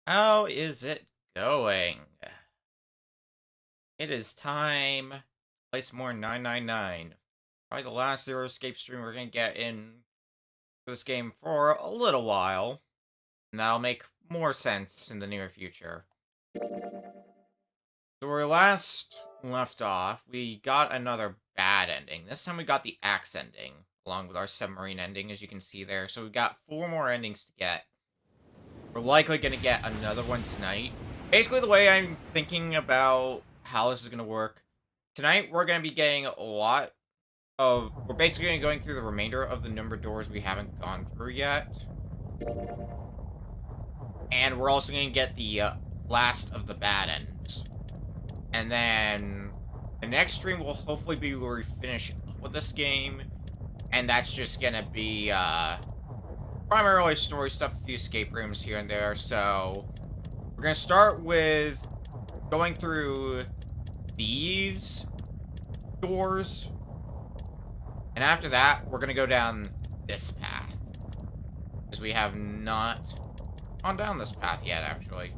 How is it going? It is time to play some more 999. Probably the last Zero Escape stream we're gonna get in this game for a little while. And that'll make more sense in the near future. So where we last left off, we got another bad ending. This time we got the axe ending, along with our submarine ending, as you can see there. So we got 4 more endings to get. We're likely going to get another one tonight. Basically, the way I'm thinking about how this is going to work, tonight we're going to be getting a lot of... We're basically going to be going through the remainder of the numbered doors we haven't gone through yet. And we're also going to get the last of the bad ends. And then the next stream will hopefully be where we finish up with this game. And that's just going to be... primarily story stuff, a few escape rooms here and there, so we're gonna start with going through these doors, and after that, we're gonna go down this path, because we have not gone down this path yet, actually.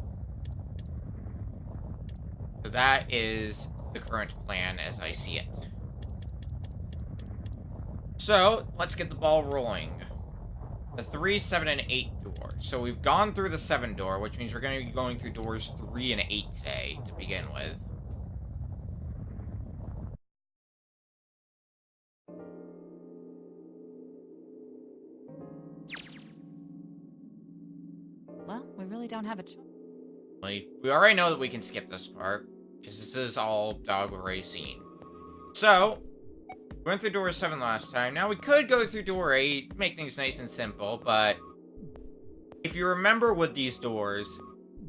So that is the current plan as I see it. So, let's get the ball rolling. The 3, 7, and 8 door. So we've gone through the 7 door, which means we're going to be going through doors 3 and 8 today to begin with. Well, we really don't have a choice. We already know that we can skip this part, because this is all Dog already seen. So, we went through door 7 last time. Now we could go through door 8, make things nice and simple, but if you remember with these doors,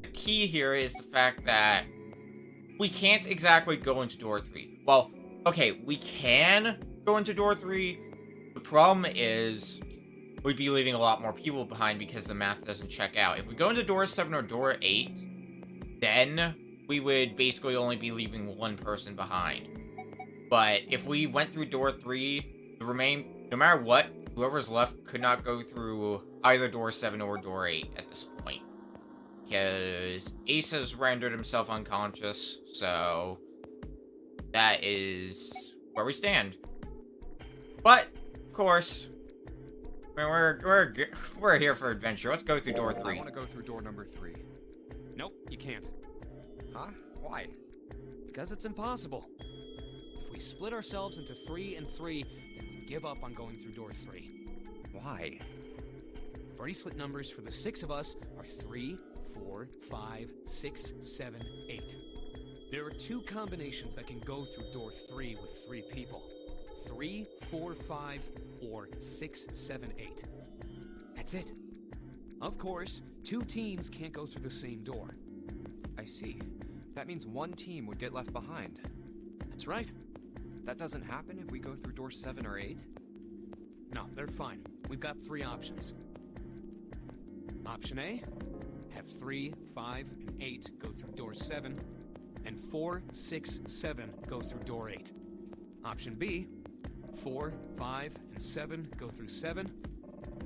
the key here is the fact that we can't exactly go into door 3. Well, okay, we can go into door 3. The problem is we'd be leaving a lot more people behind because the math doesn't check out. If we go into door 7 or door 8, then we would basically only be leaving one person behind. But if we went through door 3, no matter what, whoever's left could not go through either door 7 or door 8 at this point. Because Ace has rendered himself unconscious, so that is where we stand. But, of course, I mean, we're here for adventure. Let's go through door 3. I want to go through door number 3. Nope, you can't. Huh? Why? Because it's impossible. If we split ourselves into 3 and 3, then we give up on going through door 3. Why? Bracelet numbers for the 6 of us are 3, 4, 5, 6, 7, 8. There are 2 combinations that can go through door 3 with 3 people. 3, 4, 5, or 6, 7, 8. That's it. Of course, 2 teams can't go through the same door. I see. That means one team would get left behind. That's right. That doesn't happen if we go through door 7 or 8? No, they're fine. We've got 3 options. Option A, have 3, 5, and 8 go through door 7, and 4, 6, 7 go through door 8. Option B, 4, 5, and 7 go through 7,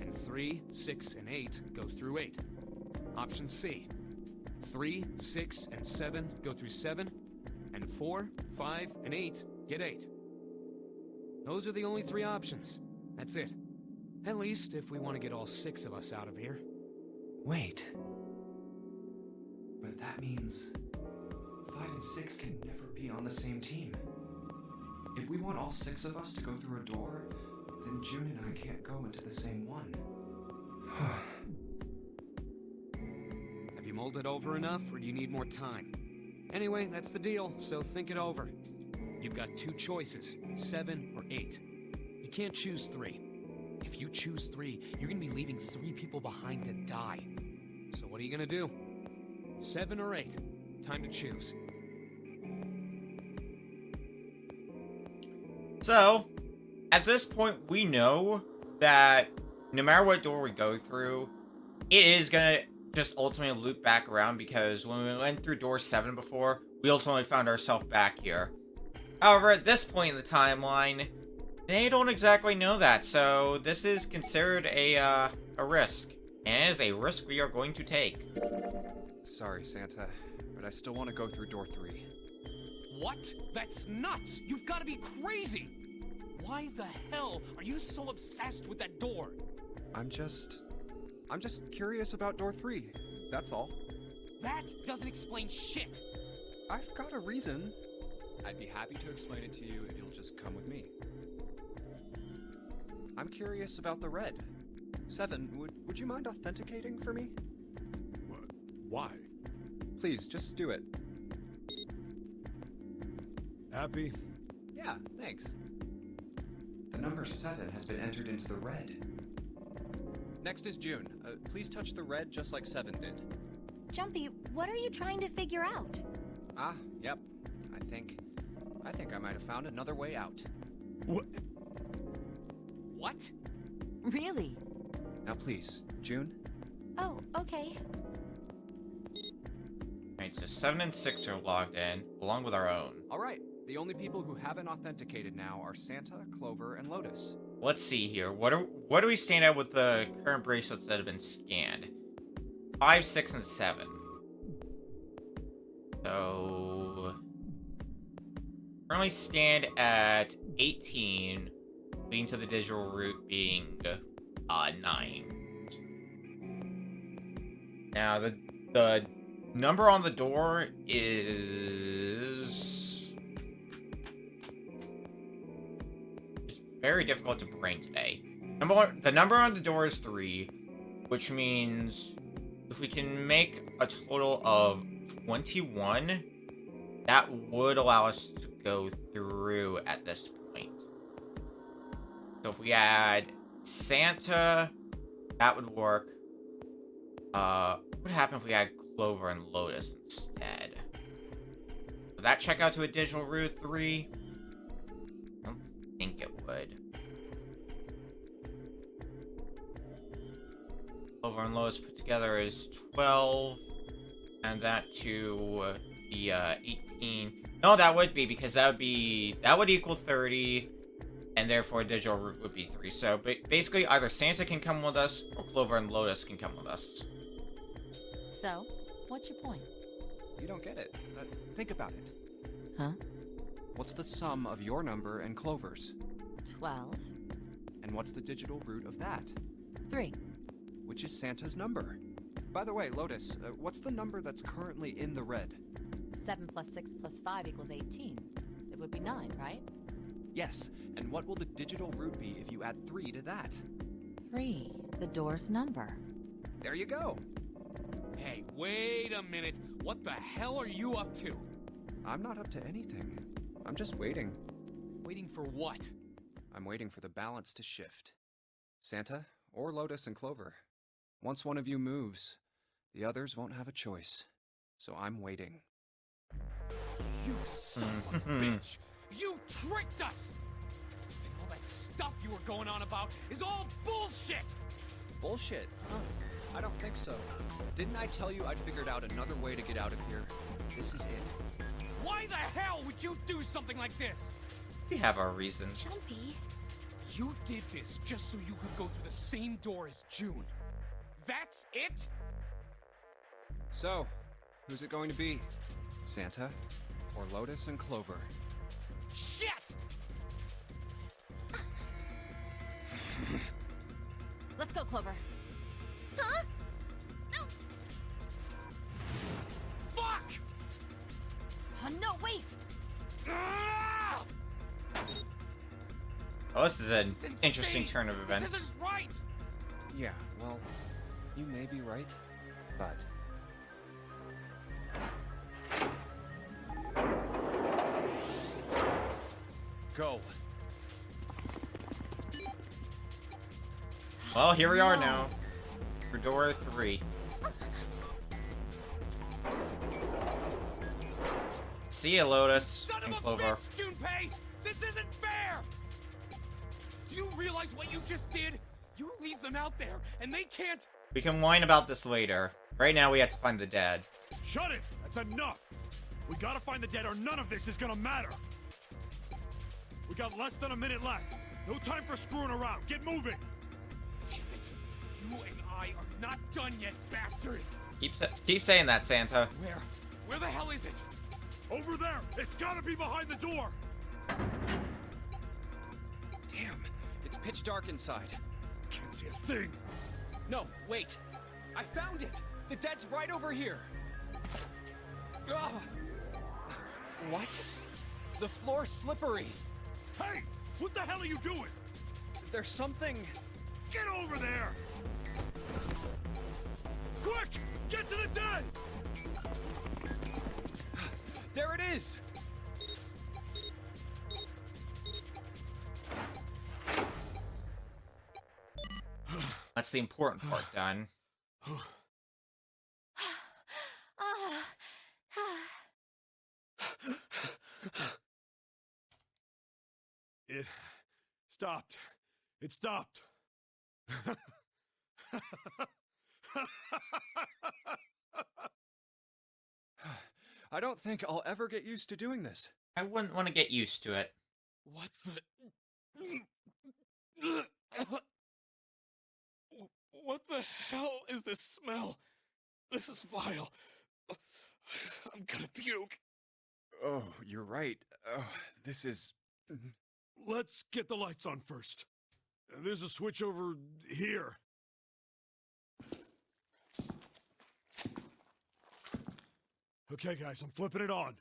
and 3, 6, and 8 go through 8. Option C, 3, 6, and 7 go through 7, and 4, 5, and 8 get 8. Those are the only 3 options. That's it. At least if we want to get all 6 of us out of here. Wait. But that means 5 and 6 can never be on the same team. If we want all 6 of us to go through a door, then June and I can't go into the same one. Have you mulled it over enough, or do you need more time? Anyway, that's the deal, so think it over. You've got 2 choices, 7 or 8. You can't choose 3. If you choose 3, you're gonna be leaving 3 people behind to die. So what are you gonna do? 7 or 8? Time to choose. So, at this point, we know that no matter what door we go through, it is gonna just ultimately loop back around, because when we went through door 7 before, we ultimately found ourselves back here. However, at this point in the timeline, they don't exactly know that, so this is considered a risk. And it is a risk we are going to take. Sorry, Santa, but I still want to go through door 3. What? That's nuts! You've got to be crazy! Why the hell are you so obsessed with that door? I'm just curious about door 3. That's all. That doesn't explain shit! I've got a reason. I'd be happy to explain it to you if you'll just come with me. I'm curious about the red. 7, would you mind authenticating for me? What? Why? Please, just do it. Happy? Yeah, thanks. The number 7 has been entered into the red. Next is June. Please touch the red just like 7 did. Jumpy, what are you trying to figure out? Ah, yep. I think I might have found another way out. What? What? Really? Now please, June. Oh, okay. Alright, so 7 and 6 are logged in, along with our own. Alright, the only people who haven't authenticated now are Santa, Clover, and Lotus. Let's see here. What do we stand at with the current bracelets that have been scanned? 5, 6, and 7. So currently stand at 18, leading to the digital route being 9. Now the number on the door is very difficult to bring today. The number on the door is 3, which means if we can make a total of 21, that would allow us to go through at this point. So if we add Santa, that would work. What would happen if we add Clover and Lotus instead? Would that check out to a digital route 3? I don't think it would. Clover and Lotus put together is 12, and that to the 18. No, that would be, because that would equal 30, and therefore a digital route would be 3. So basically, either Santa can come with us, or Clover and Lotus can come with us. So, what's your point? You don't get it. Think about it. Huh? What's the sum of your number and Clover's? 12. And what's the digital root of that? 3. Which is Santa's number. By the way, Lotus, what's the number that's currently in the red? 7 plus 6 plus 5 equals 18. It would be 9, right? Yes, and what will the digital root be if you add 3 to that? 3. The door's number. There you go. Hey, wait a minute. What the hell are you up to? I'm not up to anything. I'm just waiting. Waiting for what? I'm waiting for the balance to shift. Santa, or Lotus and Clover. Once one of you moves, the others won't have a choice. So I'm waiting. You son of a bitch! You tricked us! And all that stuff you were going on about is all bullshit! Bullshit? I don't think so. Didn't I tell you I'd figured out another way to get out of here? This is it. Why the hell would you do something like this? We have our reasons. Jumpy. You did this just so you could go through the same door as June. That's it? So, who's it going to be? Santa, or Lotus and Clover? Shit! Let's go, Clover. Huh? Fuck! Oh, no, wait! Ah! Oh, this is an This is interesting insane. turn of This events. isn't right! Yeah, well, you may be right, but... Go. Well, here we are now. For door 3. See ya, Lotus Son and of a Clover. bitch, Junpei! This isn't fair! Do you realize what you just did? You leave them out there, and they can't... We can whine about this later. Right now, we have to find the dead. Shut it! That's enough! We gotta find the dead or none of this is gonna matter! We got less than a minute left. No time for screwing around. Get moving! Damn it. You and I are not done yet, bastard! Keep saying that, Santa. Where the hell is it? Over there! It's gotta be behind the door! Damn, it's pitch dark inside. Can't see a thing! No, wait. I found it. The dead's right over here. Ugh. What? The floor's slippery. Hey! What the hell are you doing? There's something... Get over there! Quick! Get to the dead! There it is! That's the important part done. It stopped. It stopped. I don't think I'll ever get used to doing this. I wouldn't want to get used to it. What the... What the hell is this smell? This is vile. I'm gonna puke. Oh, you're right. Oh, this is... Let's get the lights on first. There's a switch over here. Okay, guys, I'm flipping it on.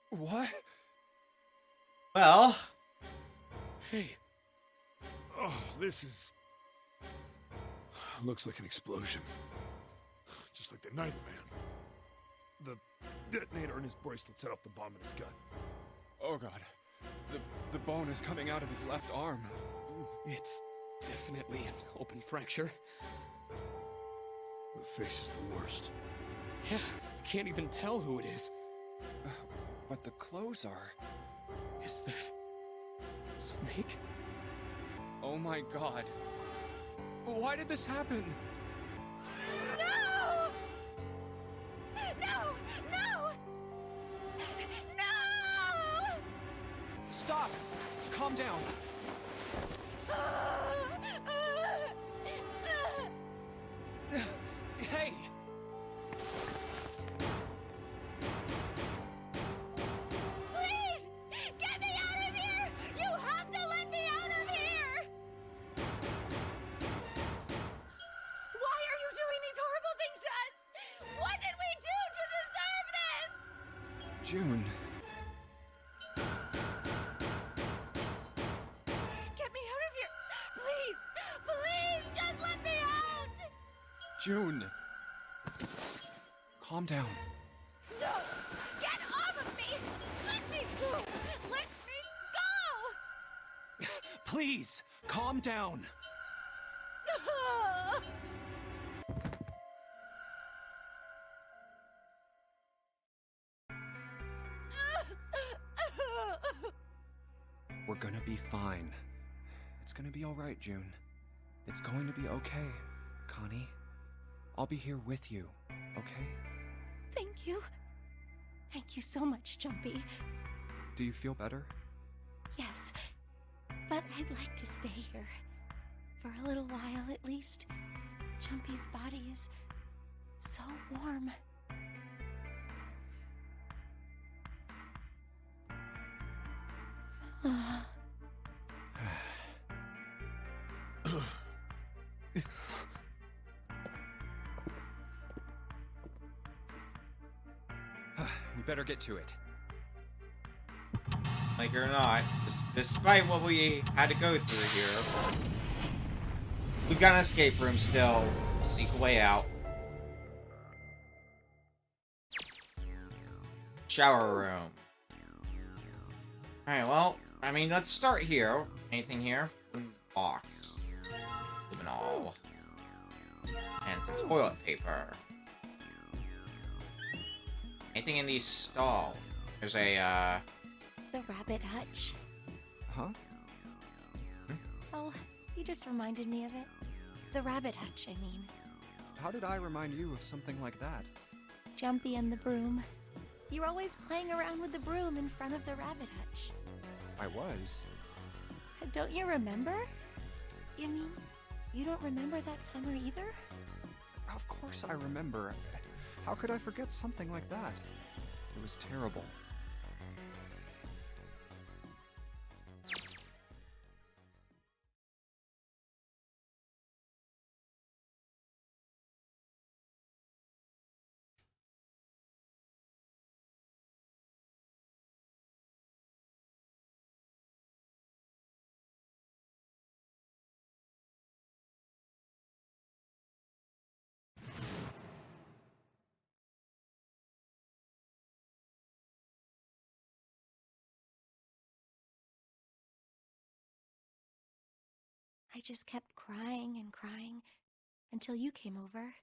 What? Well, Hey. Oh, this is... Looks like an explosion. Just like the Knife Man. The detonator in his bracelet set off the bomb in his gut. Oh god. The bone is coming out of his left arm. It's definitely an open fracture. The face is the worst. Yeah, can't even tell who it is. But the clothes are... Is that... Snake? Oh my god. Why did this happen? No! No! No! No! Stop! Calm down. Hey! Please! Get me out of here! You have to let me out of here! Why are you doing these horrible things to us? What did we do to deserve this? June. Get me out of here! Please! Please just let me out! June. Calm down. No! Get off of me! Let me go! Let me go! Please, calm down. We're gonna be fine. It's gonna be alright, June. It's going to be okay, Connie. I'll be here with you, okay? Thank you. Thank you so much, Jumpy. Do you feel better? Yes, but I'd like to stay here. For a little while, at least. Jumpy's body is so warm. We better get to it. like it or not, despite what we had to go through here, we've got an escape room still. Seek a way out. Shower room. Alright, well, I mean, let's start here. Anything here? Box. Even all. And some toilet paper. Anything in these stalls? There's a, The rabbit hutch. Huh? Oh, you just reminded me of it. The rabbit hutch, I mean. How did I remind you of something like that? Jumpy and the broom. You were always playing around with the broom in front of the rabbit hutch. I was. Don't you remember? You mean you don't remember that summer either? Of course I remember. How could I forget something like that? It was terrible. I just kept crying and crying until you came over.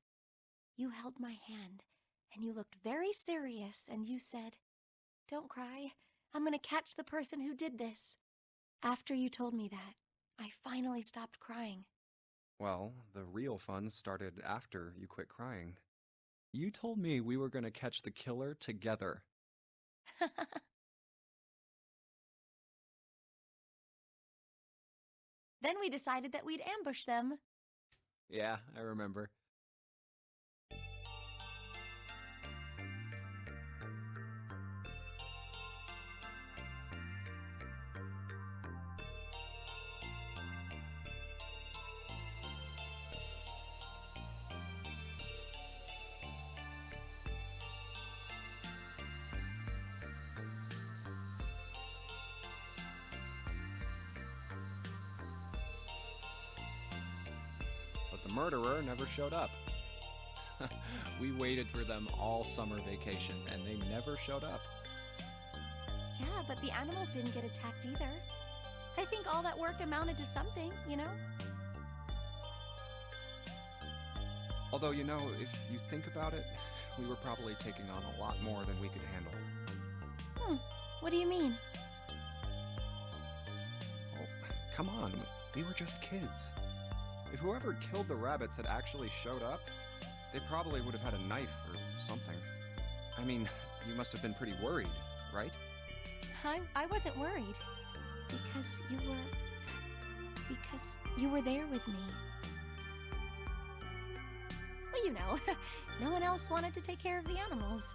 You held my hand, and you looked very serious, and you said, "Don't cry. I'm gonna catch the person who did this." After you told me that, I finally stopped crying. Well, the real fun started after you quit crying. You told me we were gonna catch the killer together. Then we decided that we'd ambush them. Yeah, I remember. But the murderer never showed up. We waited for them all summer vacation, and they never showed up. Yeah, but the animals didn't get attacked either. I think all that work amounted to something, you know? Although, if you think about it, we were probably taking on a lot more than we could handle. What do you mean? Oh, come on, we were just kids. If whoever killed the rabbits had actually showed up, they probably would have had a knife or something. I mean, you must have been pretty worried, right? I wasn't worried. Because you were there with me. Well, no one else wanted to take care of the animals.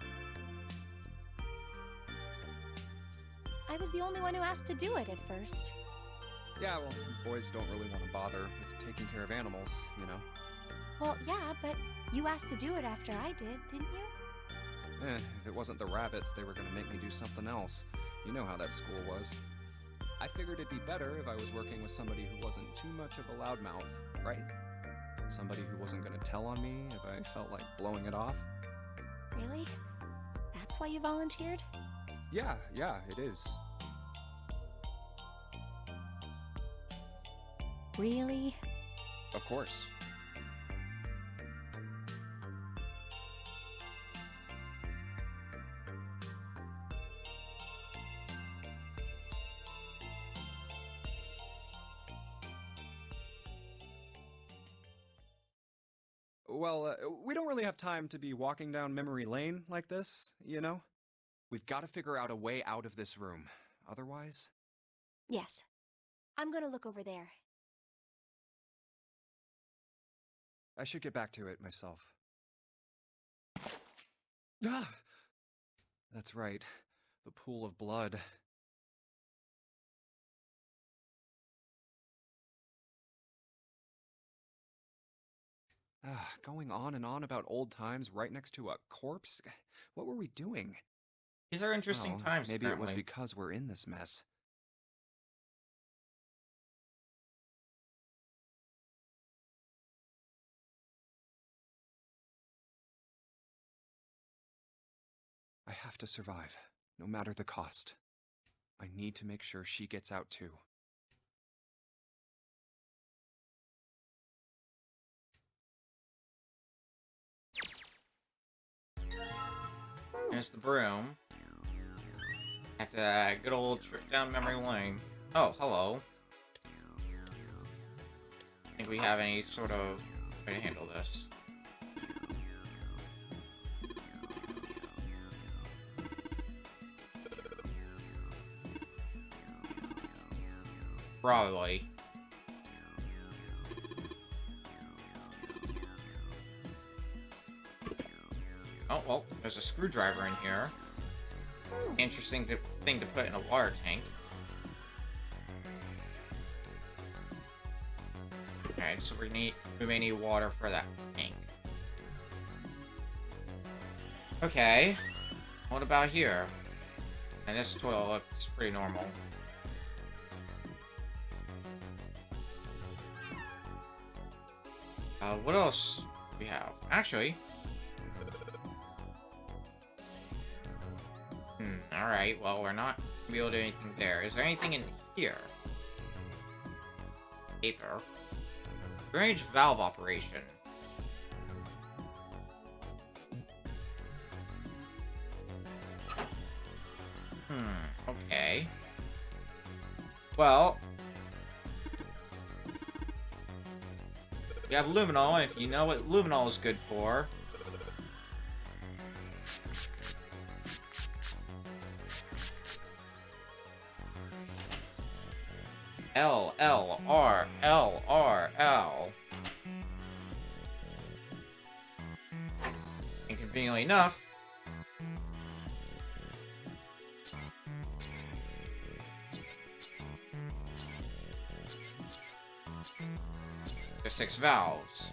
I was the only one who asked to do it at first. Yeah, well, boys don't really want to bother with taking care of animals, Well, yeah, but you asked to do it after I did, didn't you? If it wasn't the rabbits, they were gonna make me do something else. You know how that school was. I figured it'd be better if I was working with somebody who wasn't too much of a loudmouth, right? Somebody who wasn't gonna tell on me if I felt like blowing it off. Really? That's why you volunteered? Yeah, it is. Really? Of course. Well, we don't really have time to be walking down memory lane like this, We've got to figure out a way out of this room. Otherwise... Yes. I'm gonna look over there. I should get back to it myself. Ah! That's right. The pool of blood. Going on and on about old times right next to a corpse? What were we doing? These are interesting Well, times, maybe it was apparently. because we're in this mess. I have to survive, no matter the cost. I need to make sure she gets out too. There's the broom. After that good old trip down memory lane. Oh, hello. Think we have any sort of way to handle this? Probably. Oh, well, there's a screwdriver in here. Interesting thing to put in a water tank. Okay, so we may need water for that tank. Okay. What about here? And this toilet looks pretty normal. What else do we have? Actually. Alright, well, we're not gonna be able to do anything there. Is there anything in here? Paper. Drainage valve operation. Okay. Well, we have luminol, if you know what luminol is good for. L, L, R, L, R, L. Inconveniently enough, there's 6 valves.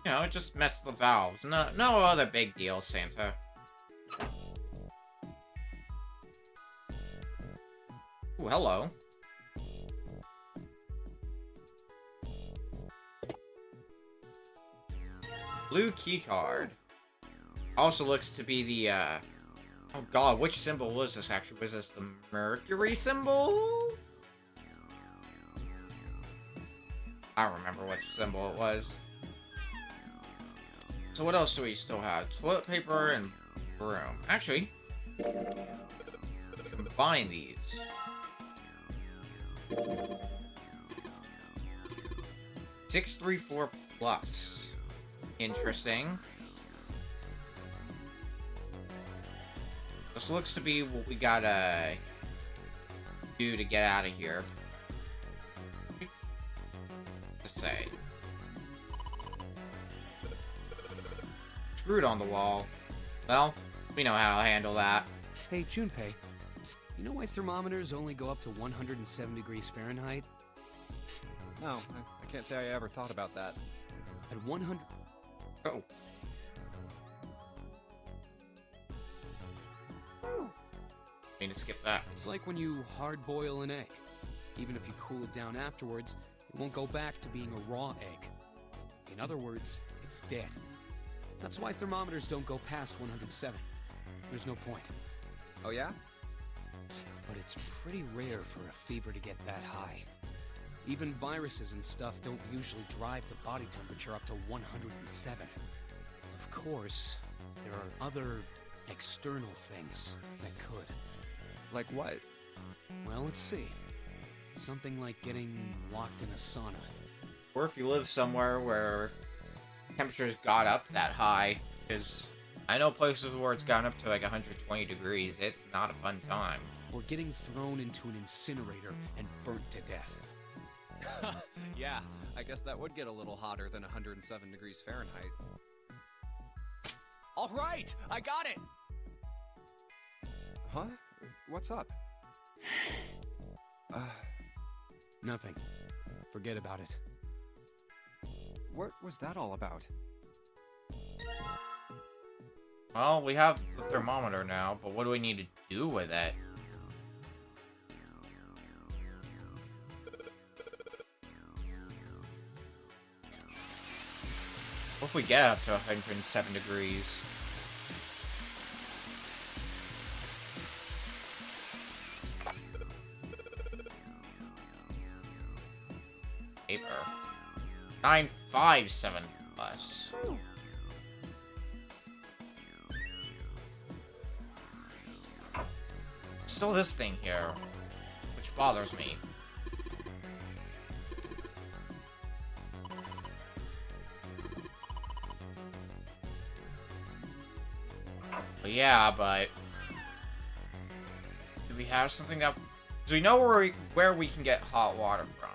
You know, just mess the valves. No other big deal, Santa. Ooh, hello. Blue keycard. Also looks to be the, oh god, which symbol was this actually? Was this the Mercury symbol? I don't remember which symbol it was. So what else do we still have? Toilet paper and broom. Actually, combine these. $634 plus. Interesting. This looks to be what we gotta do to get out of here. Just say. Screwed on the wall. Well, we know how to handle that. Hey, Junpei, you know why thermometers only go up to 107 degrees Fahrenheit? No, I can't say I ever thought about that. At 100... Oh. Need to skip that. It's like when you hard-boil an egg. Even if you cool it down afterwards, it won't go back to being a raw egg. In other words, it's dead. That's why thermometers don't go past 107. There's no point. Oh yeah? But it's pretty rare for a fever to get that high. Even viruses and stuff don't usually drive the body temperature up to 107. Of course, there are other external things that could. Like what? Well, let's see. Something like getting locked in a sauna. Or if you live somewhere where temperatures got up that high, because I know places where it's gotten up to like 120 degrees. It's not a fun time. Or getting thrown into an incinerator and burnt to death. Yeah, I guess that would get a little hotter than 107 degrees Fahrenheit. All right, I got it! Huh? What's up? Nothing. Forget about it. What was that all about? Well, we have the thermometer now, but what do we need to do with it? What if we get up to 107 degrees? Paper. 957 plus. Still this thing here, which bothers me. But yeah, but do we have something that? Do we know where we can get hot water from?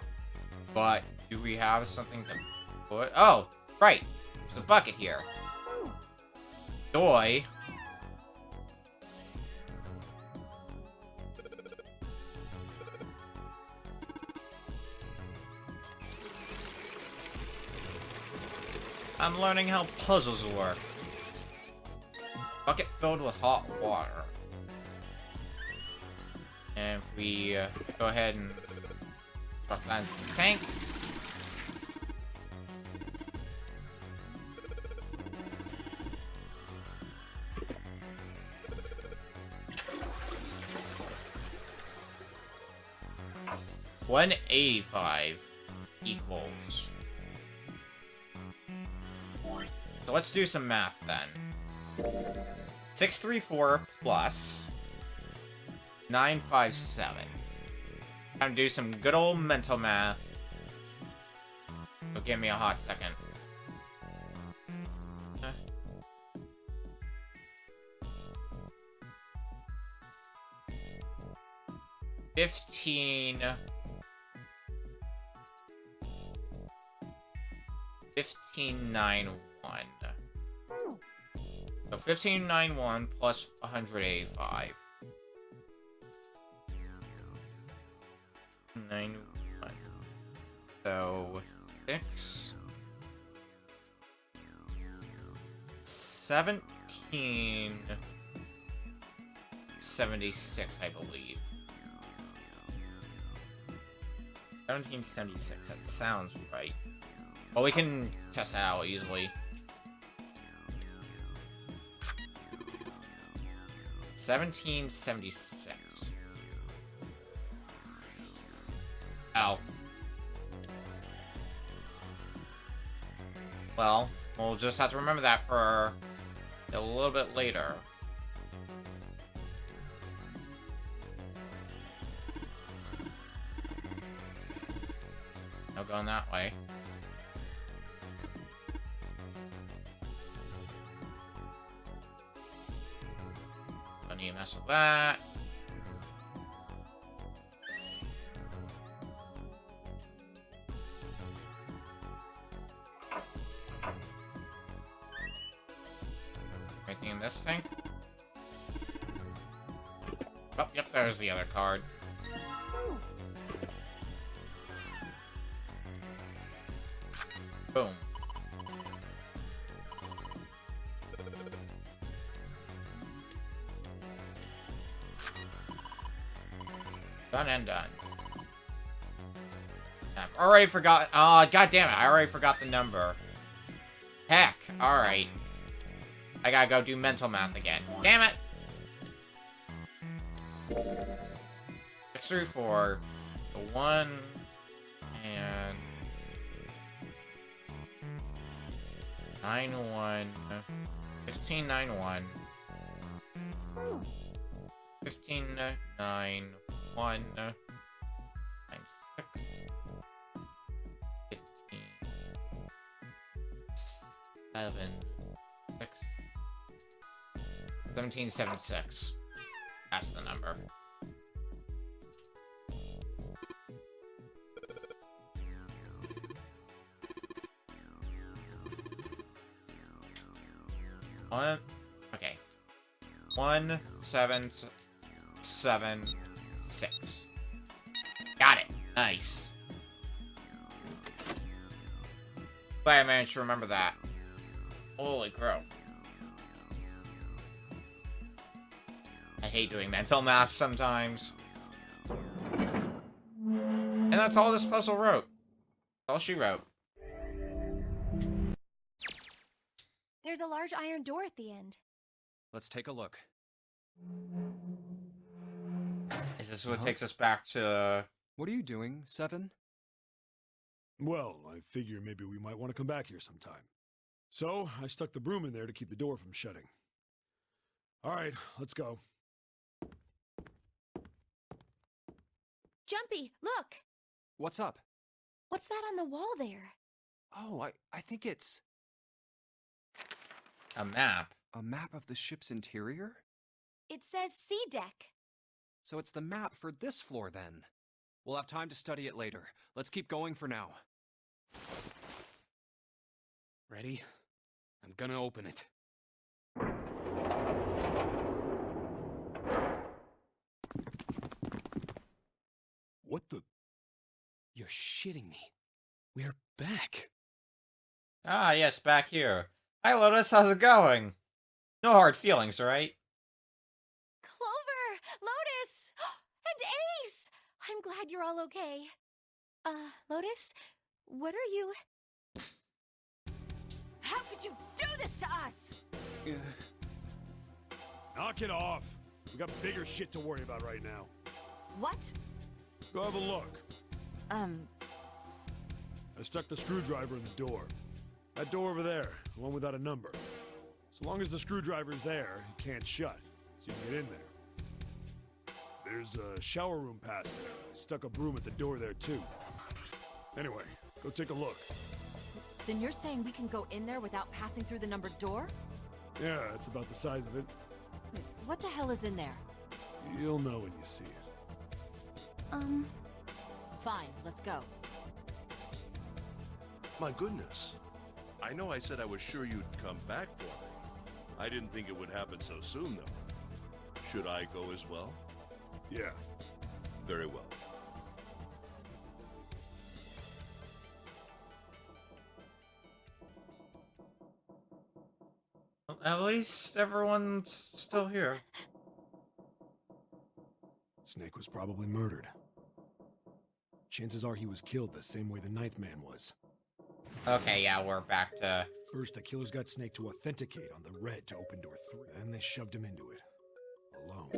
But do we have something to put? Oh, right. There's a bucket here. Doi. I'm learning how puzzles work. Bucket filled with hot water. And if we go ahead and drop that into the tank. $185 equals. So let's do some math then. 634 plus 957. Time to do some good old mental math. So give me a hot second. $15.91. So 1591 plus 185. 91. So 1776, I believe. 1776, that sounds right. Well, we can test that out easily. 1776. Oh. Well, we'll just have to remember that for a little bit later. No going that way. Don't need to mess with that. Anything in this thing? Oh, yep, there's the other card. Boom. Done and done. I've already forgot. Oh, god damn it! I already forgot the number. Heck! All right. I gotta go do mental math again. Damn it! 634, the 1, and 91, 1591, 1591 times 6, 15, 7, 6, 1776. That's the number. Okay. 1776. Got it. Nice. Glad I managed to remember that. Holy crow. I hate doing mental math sometimes. And that's all this puzzle wrote. That's all she wrote. There's a large iron door at the end. Let's take a look. Is this what takes us back to... What are you doing, Seven? Well, I figure maybe we might want to come back here sometime. So, I stuck the broom in there to keep the door from shutting. Alright, let's go. Jumpy, look! What's up? What's that on the wall there? Oh, I think it's a map? a map of the ship's interior? It says C deck. So it's the map for this floor, then. We'll have time to study it later. Let's keep going for now. Ready? I'm gonna open it. What the? You're shitting me. We're back. Ah, yes, back here. Hi, Lotus, how's it going? No hard feelings, right? Clover! Lotus! And Ace! I'm glad you're all okay. Lotus? What are you... How could you do this to us? Knock it off. We got bigger shit to worry about right now. What? Go have a look. I stuck the screwdriver in the door. That door over there, the one without a number. So long as the screwdriver's there, it can't shut, so you can get in there. There's a shower room past there. I stuck a broom at the door there too. Anyway, go take a look. Then you're saying we can go in there without passing through the numbered door? Yeah, it's about the size of it. Wait, what the hell is in there? You'll know when you see it. Fine, let's go. My goodness. I know I said I was sure you'd come back for me. I didn't think it would happen so soon, though. Should I go as well? Yeah. Very well. Well, at least everyone's still here. Snake was probably murdered. Chances are he was killed the same way the Ninth Man was. Okay, yeah, we're back to... First, the killers got Snake to authenticate on the red to open door 3. Then they shoved him into it. Alone.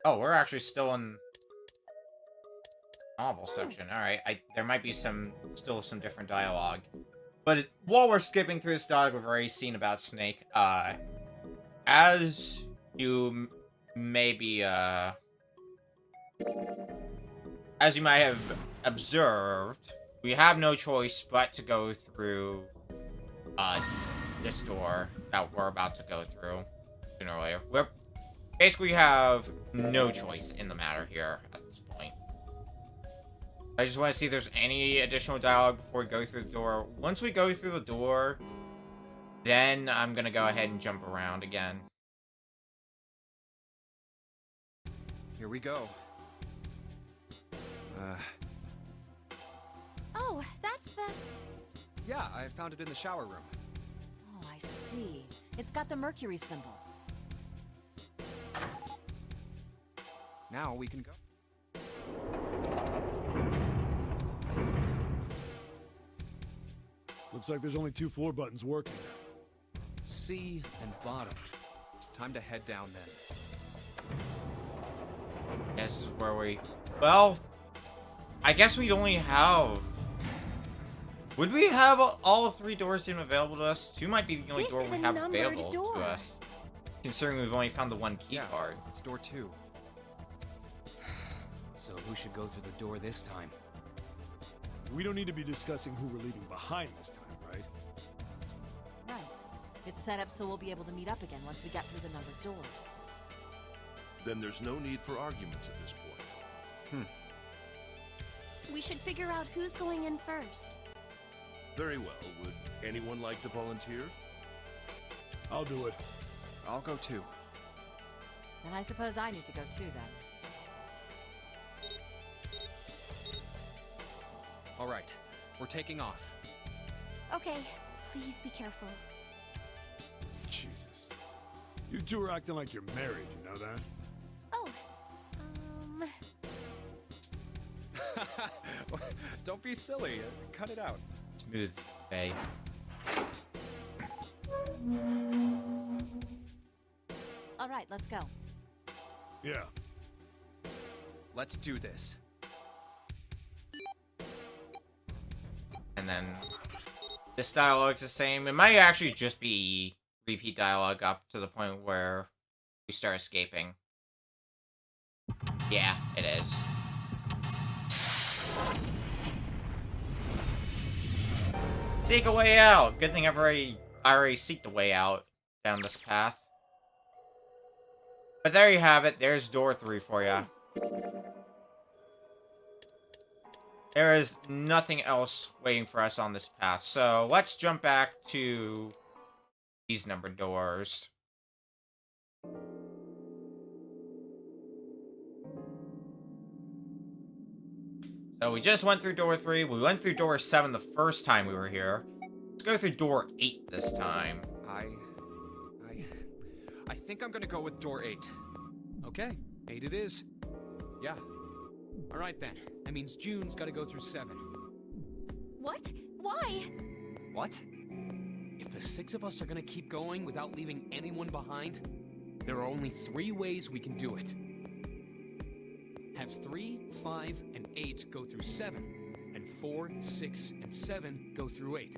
Oh, we're actually still in... novel section. Alright, there might be still some different dialogue. But while we're skipping through this dialogue, we've already seen about Snake. As you maybe, as you might have observed, we have no choice but to go through, this door that we're about to go through sooner or later. We're basically have no choice in the matter here at this point. I just want to see if there's any additional dialogue before we go through the door. Once we go through the door, then I'm gonna go ahead and jump around again. Here we go. Oh, that's the... Yeah, I found it in the shower room. Oh, I see. It's got the Mercury symbol. Now we can go. Looks like there's only 2 floor buttons working. C and bottom. Time to head down then. This is where we... Well, I guess we'd only have... Would we have all 3 doors even available to us? 2 might be the only This door is we a have numbered available door. to us. Considering we've only found the 1 key Yeah, card. it's door 2. So who should go through the door this time? We don't need to be discussing who we're leaving behind this time, right? Right. It's set up so we'll be able to meet up again once we get through the numbered doors. Then there's no need for arguments at this point. We should figure out who's going in first. Very well. Would anyone like to volunteer? I'll do it. I'll go too. And I suppose I need to go too then. All right, we're taking off. Okay, please be careful. Jesus. You 2 are acting like you're married, you know that? Oh, Don't be silly. Cut it out. Smooth, Faye. All right, let's go. Yeah. Let's do this. And then this dialogue's the same. It might actually just be repeat dialogue up to the point where we start escaping. Yeah, it is. Seek a way out. Good thing I already seeked a way out down this path. But there you have it. There's door 3 for ya. There is nothing else waiting for us on this path, so let's jump back to these numbered doors. So we just went through door 3, we went through door 7 the first time we were here. Let's go through door 8 this time. I think I'm gonna go with door 8. Okay, 8 it is. Yeah. All right then. That means June's got to go through 7. What? Why? What? If the 6 of us are gonna keep going without leaving anyone behind, there are only 3 ways we can do it. Have 3, 5, and 8 go through 7, and 4, 6, and 7 go through 8.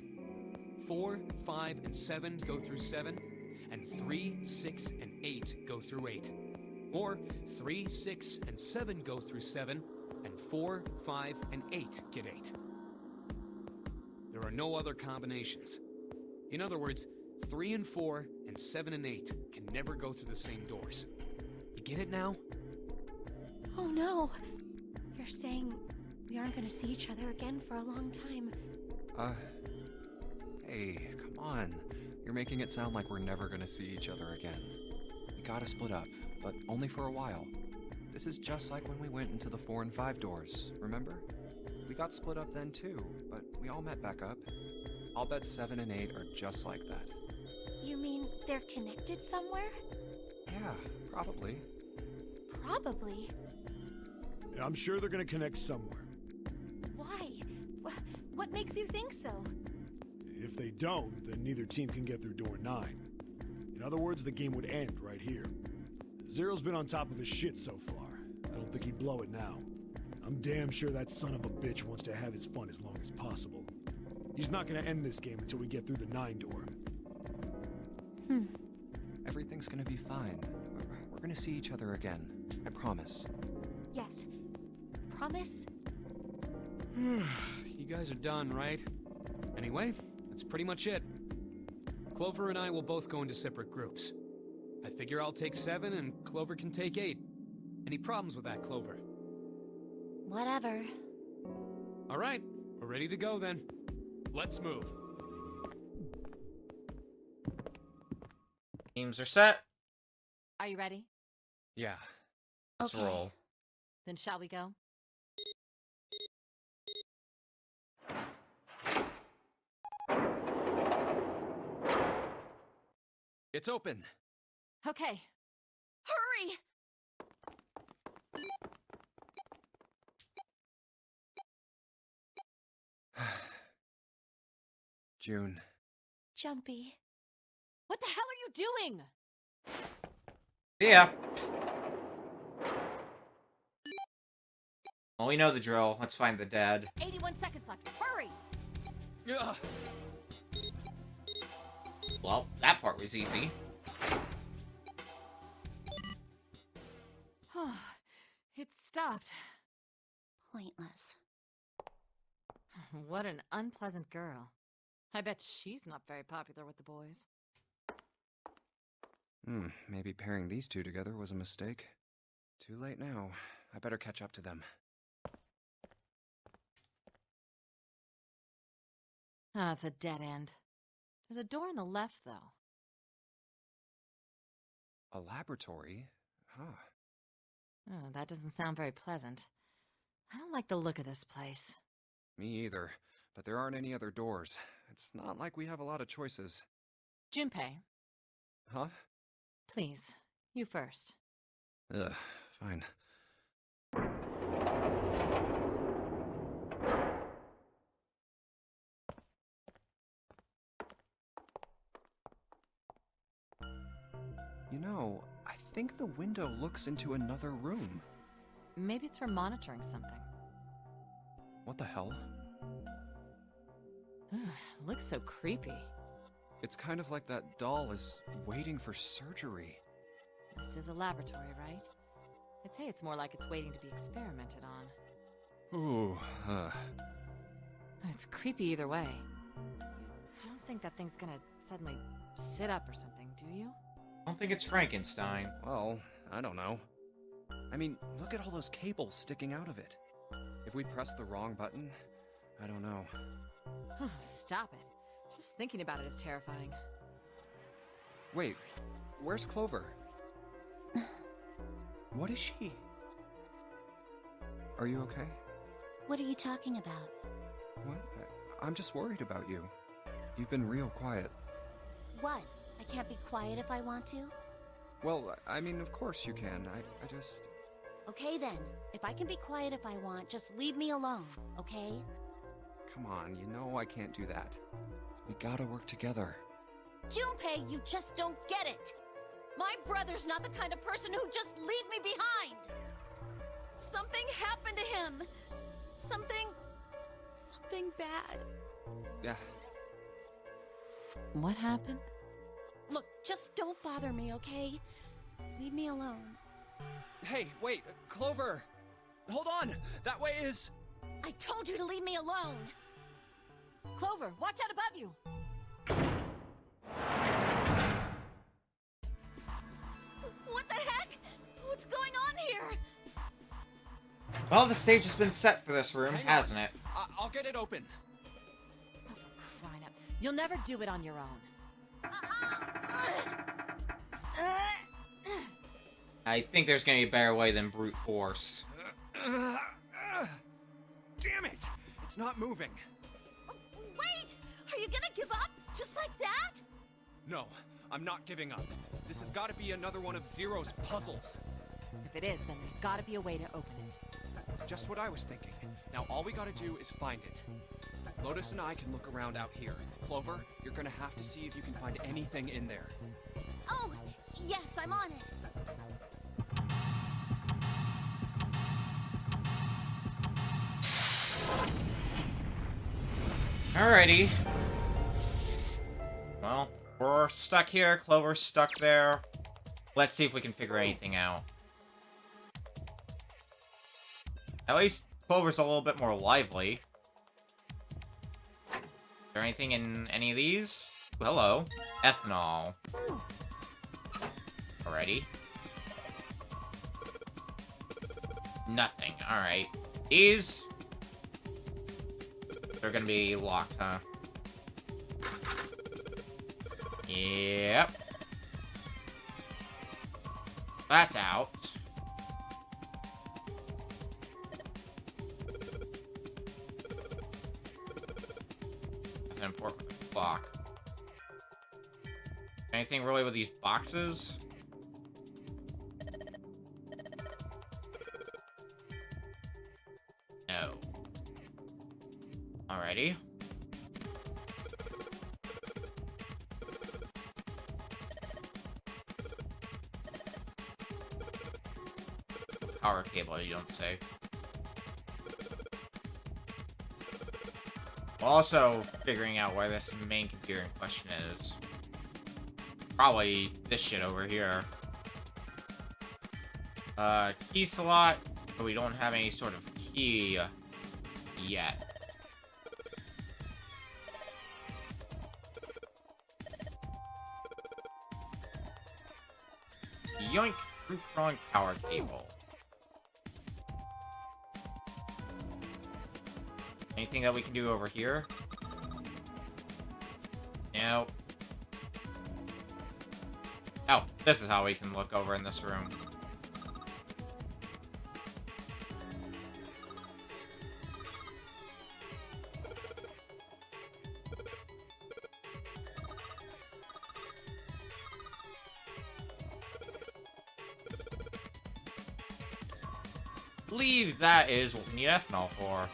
4, 5, and 7 go through 7, and 3, 6, and 8 go through 8. Or 3, 6, and 7 go through 7, and 4, 5, and 8 get 8. There are no other combinations. In other words, 3 and 4 and 7 and 8 can never go through the same doors. You get it now? Oh no. You're saying we aren't gonna see each other again for a long time. Hey, come on. You're making it sound like we're never gonna see each other again. We gotta split up, but only for a while. This is just like when we went into the 4 and 5 doors, remember? We got split up then too, but we all met back up. I'll bet 7 and 8 are just like that. You mean they're connected somewhere? Yeah, probably. Probably. I'm sure they're gonna connect somewhere. Why? What makes you think so? If they don't, then neither team can get through door 9. In other words, the game would end right here. Zero's been on top of his shit so far. I don't think he'd blow it now. I'm damn sure that son of a bitch wants to have his fun as long as possible. He's not gonna end this game until we get through the 9 door. Everything's gonna be fine. We're gonna see each other again. I promise. Yes. Promise? You guys are done, right? Anyway, that's pretty much it. Clover and I will both go into separate groups. I figure I'll take 7 and Clover can take 8. Any problems with that, Clover? Whatever. All right, we're ready to go then. Let's move. Teams are set. Are you ready? Yeah. Let's Okay. roll. Then shall we go? It's open. Okay. Hurry! June. Jumpy. What the hell are you doing? See ya. Well, we know the drill. Let's find the dead. 81 seconds left. Hurry! Ugh. Well, that part was easy. It stopped. Pointless. What an unpleasant girl. I bet she's not very popular with the boys. Maybe pairing these two together was a mistake. Too late now. I better catch up to them. Ah, it's a dead end. There's a door on the left, though. A laboratory? Huh. Oh, that doesn't sound very pleasant. I don't like the look of this place. Me either. But there aren't any other doors. It's not like we have a lot of choices. Junpei, Huh? please, you first. Ugh, fine. You know, I think the window looks into another room. Maybe it's for monitoring something. What the hell? Looks so creepy. It's kind of like that doll is waiting for surgery. This is a laboratory, right? I'd say it's more like it's waiting to be experimented on. Ooh, It's creepy either way. You don't think that thing's gonna suddenly sit up or something, do you? I don't think it's Frankenstein. well, I don't know. I mean, look at all those cables sticking out of it. If we pressed the wrong button, I don't know. Stop it. Just thinking about it is terrifying. Wait, where's Clover? What is she? Are you okay? What are you talking about? What? I'm just worried about you. You've been real quiet. What? I can't be quiet if I want to? Well, I mean, of course you can. I just... Okay then. If I can be quiet if I want, just leave me alone, okay? Come on, you know I can't do that. We gotta work together. Junpei, you just don't get it! My brother's not the kind of person who'd just leave me behind! Something happened to him! Something bad. Yeah. What happened? Look, just don't bother me, okay? Leave me alone. Hey, wait, Clover! Hold on! That way is... I told you to leave me alone! Clover, watch out above you! What the heck? What's going on here? Well, the stage has been set for this room, Hang hasn't on. it? I'll get it open. Oh, for crying out. You'll never do it on your own. I think there's gonna be a better way than brute force. Damn it! It's not moving. Wait! Are you gonna give up? Just like that? No, I'm not giving up. This has got to be another one of Zero's puzzles. If it is, then there's gotta be a way to open it. Just what I was thinking. Now all we gotta do is find it. Lotus and I can look around out here. Clover, you're gonna have to see if you can find anything in there. Oh, yes, I'm on it. Alrighty. Well, we're stuck here. Clover's stuck there. Let's see if we can figure anything out. At least Clover's a little bit more lively. Is there anything in any of these? Hello. Ethanol. Alrighty. Nothing. Alright. These... they're gonna be locked, huh? Yep. That's out. That's an important block. Anything really with these boxes? No. Alrighty. Power cable, you don't say. Also, figuring out where this main computer in question is. Probably this shit over here. Key slot, but we don't have any sort of key yet. Yoink, group prong power cable. Anything that we can do over here? No. Oh, this is how we can look over in this room. I believe that is what we need ethanol for.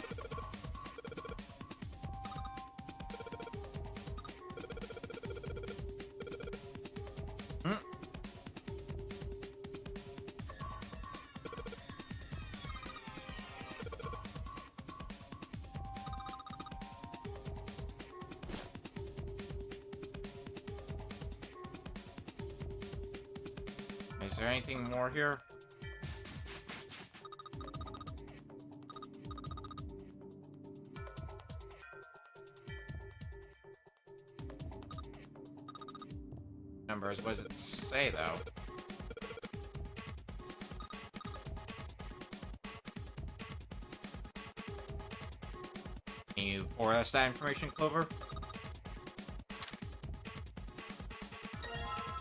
Is there anything more here? Numbers, what does it say though? Or that's that information, Clover.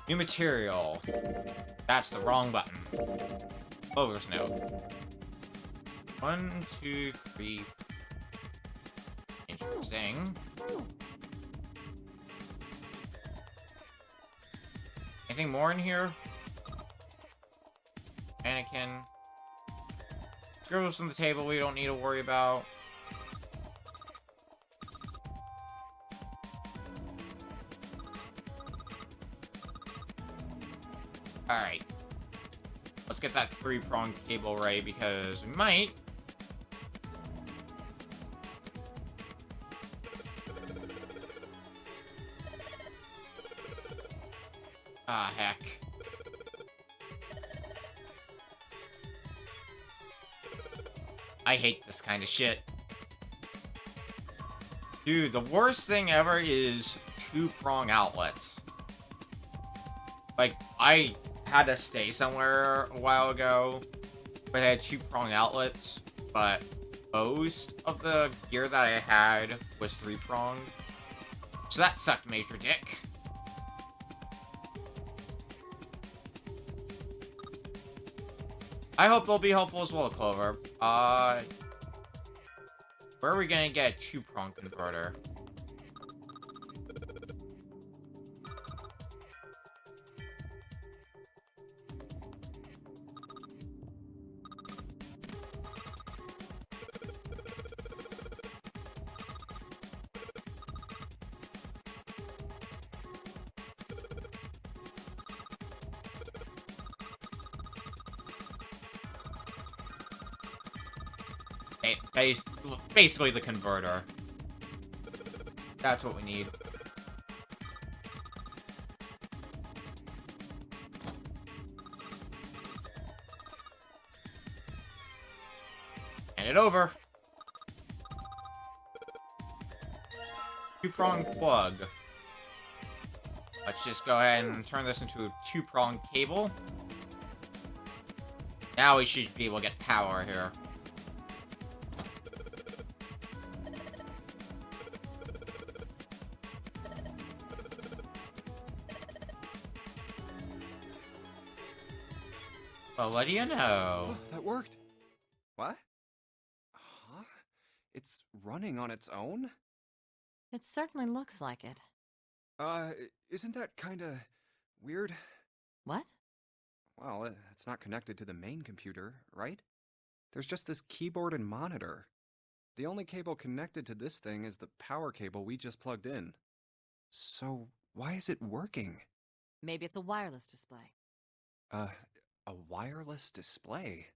New material. That's the wrong button. Clover's note. 1, 2, 3. Interesting. Anything more in here? Mannequin. Scribbles on the table we don't need to worry about. Alright. Let's get that 3-prong cable right, because we might. Ah, heck. I hate this kind of shit. Dude, the worst thing ever is 2-prong outlets. Like, I had to stay somewhere a while ago where they had 2-prong outlets, but most of the gear that I had was 3-pronged. So that sucked major dick. I hope they'll be helpful as well, Clover. Where are we gonna get a 2-prong converter? Basically the converter. That's what we need. Hand it over. 2-prong plug. Let's just go ahead and turn this into a 2-prong cable. Now we should be able to get power here. Well, what do you know? Oh, that worked. What? Huh? It's running on its own? It certainly looks like it. Isn't that kinda weird? What? Well, it's not connected to the main computer, right? There's just this keyboard and monitor. The only cable connected to this thing is the power cable we just plugged in. So, why is it working? Maybe it's a wireless display. A wireless display?